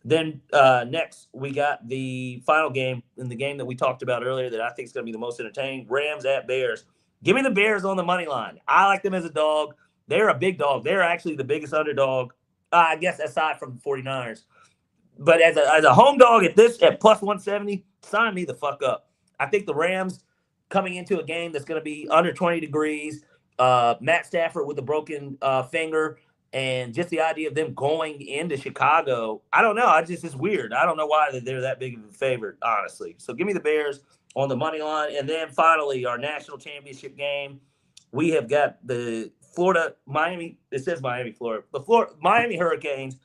Then next, we got the final game in the game that we talked about earlier that I think is going to be the most entertaining, Rams at Bears. Give me the Bears on the money line. I like them as a dog. They're a big dog. They're actually the biggest underdog, I guess, aside from the 49ers. But as a home dog at plus 170, sign me the fuck up. I think the Rams coming into a game that's going to be under 20 degrees, Matt Stafford with a broken finger, and just the idea of them going into Chicago, I don't know. It's weird. I don't know why they're that big of a favorite, honestly. So give me the Bears on the money line. And then finally, our national championship game. We have got the Miami. It says Miami, Florida. The Miami Hurricanes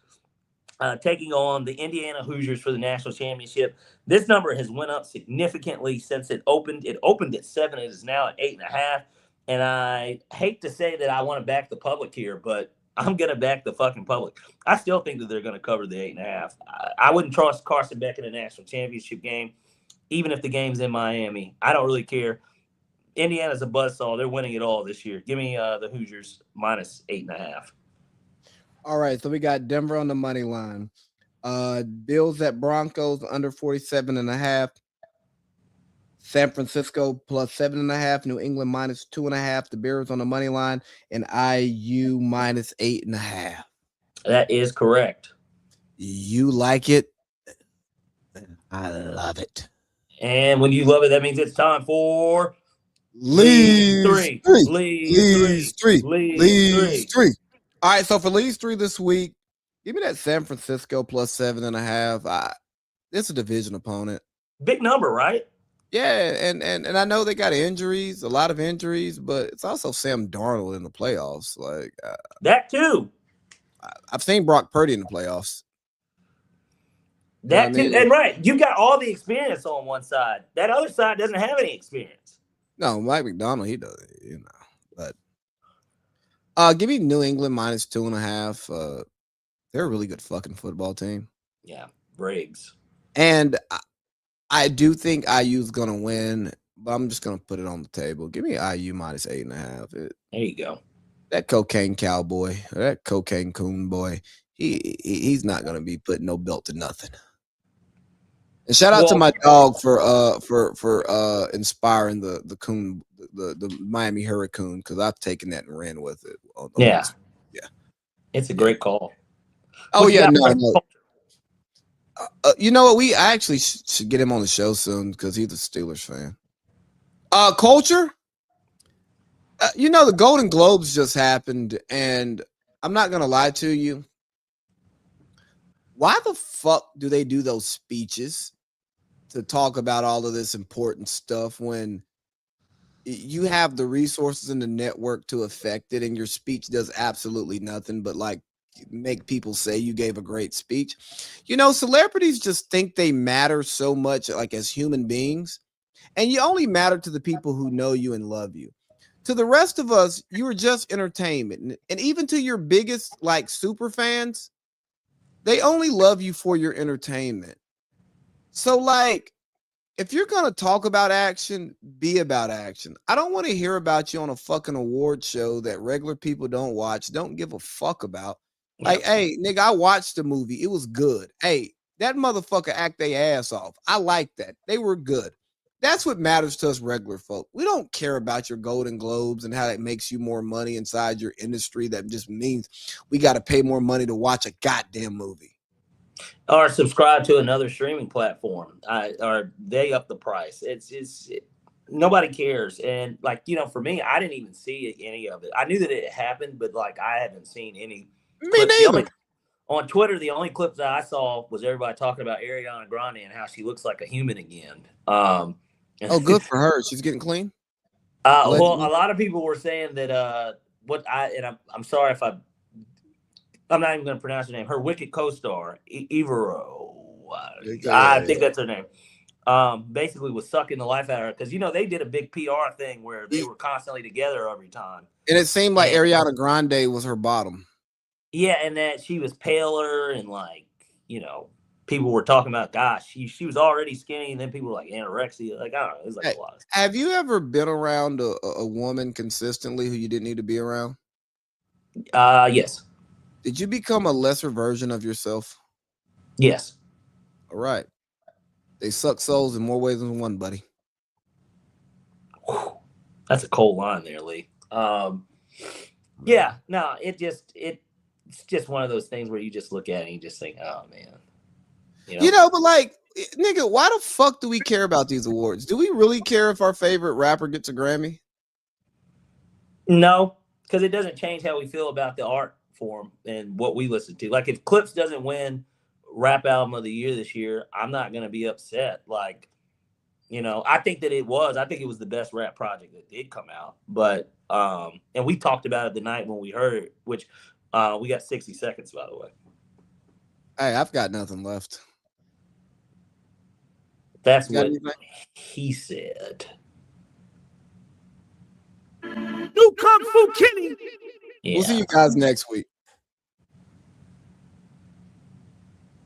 taking on the Indiana Hoosiers for the national championship. This number has went up significantly since it opened. It opened at 7. It is now at 8.5. And I hate to say that I want to back the public here, but I'm going to back the fucking public. I still think that they're going to cover the 8.5. I wouldn't trust Carson Beck in a national championship game, even if the game's in Miami. I don't really care. Indiana's a buzzsaw. They're winning it all this year. Give me the Hoosiers minus 8.5. All right, so we got Denver on the money line. Bills at Broncos under 47.5. San Francisco plus 7.5, New England minus 2.5, the Bears on the money line, and IU minus 8.5. That is correct. You like it? I love it. And when you love it, that means it's time for Leads Leads 3. 3. Leads Leads 3. 3. Leads Leads 3. 3. All right, so for Leads 3 this week, give me that San Francisco plus 7.5. It's a division opponent. Big number, right? Yeah, and I know they got injuries, a lot of injuries, but it's also Sam Darnold in the playoffs. Like that too. I've seen Brock Purdy in the playoffs. That too, and right, you got all the experience on one side. That other side doesn't have any experience. No, Mike McDonald, he does, But give me New England minus 2.5. They're a really good fucking football team. Yeah, Braves. And I do think IU's gonna win, but I'm just gonna put it on the table. Give me IU minus 8.5. There you go. That cocaine cowboy, that cocaine coon boy, he's not gonna be putting no belt to nothing. And shout out to my dog for inspiring the coon, the Miami Hurricane, because I've taken that and ran with it. Yeah, it's a great call. Oh yeah, no. You know what? I actually should get him on the show soon because he's a Steelers fan. Culture. The Golden Globes just happened, and I'm not gonna lie to you. Why the fuck do they do those speeches to talk about all of this important stuff when you have the resources and the network to affect it, and your speech does absolutely nothing but like make people say you gave a great speech? Celebrities just think they matter so much, like as human beings, and you only matter to the people who know you and love you. To the rest of us, you are just entertainment. And even to your biggest like super fans, they only love you for your entertainment. So like, if you're going to talk about action, be about action. I don't want to hear about you on a fucking award show that regular people don't watch, don't give a fuck about. Like, hey, nigga, I watched the movie. It was good. Hey, that motherfucker act their ass off. I like that. They were good. That's what matters to us regular folk. We don't care about your Golden Globes and how that makes you more money inside your industry. That just means we got to pay more money to watch a goddamn movie. Or subscribe to another streaming platform. Or they up the price. It's nobody cares. And like, for me, I didn't even see any of it. I knew that it happened, but like I haven't seen any. Me neither. On Twitter, the only clip that I saw was everybody talking about Ariana Grande and how she looks like a human again. Oh, good for her. She's getting clean. Well, a lot of people were saying that I'm sorry if I'm not even going to pronounce her name. Her Wicked co-star, Ivero, I think that's her name. Basically was sucking the life out of her because they did a big PR thing where they were constantly together every time. And it seemed like Ariana Grande was her bottom. Yeah, and that she was paler and like people were talking about, gosh, she was already skinny, and then people were like anorexia. Like, I don't know. It was like a lot of stuff. Have you ever been around a woman consistently who you didn't need to be around? Yes. Did you become a lesser version of yourself? Yes. All right. They suck souls in more ways than one, buddy. Whew. That's a cold line there, Lee. Yeah, no, it's just one of those things where you just look at it and you just think, oh man. But like, nigga, why the fuck do we care about these awards? Do we really care if our favorite rapper gets a Grammy? No, because it doesn't change how we feel about the art form and what we listen to. Like, if Clips doesn't win Rap Album of the Year this year, I'm not going to be upset. Like, I think that I think it was the best rap project that did come out. But, and we talked about it the night when we heard it, which we got 60 seconds, by the way. Hey, I've got nothing left. That's what he said. New Kung Fu Kenny. Yeah. We'll see you guys next week.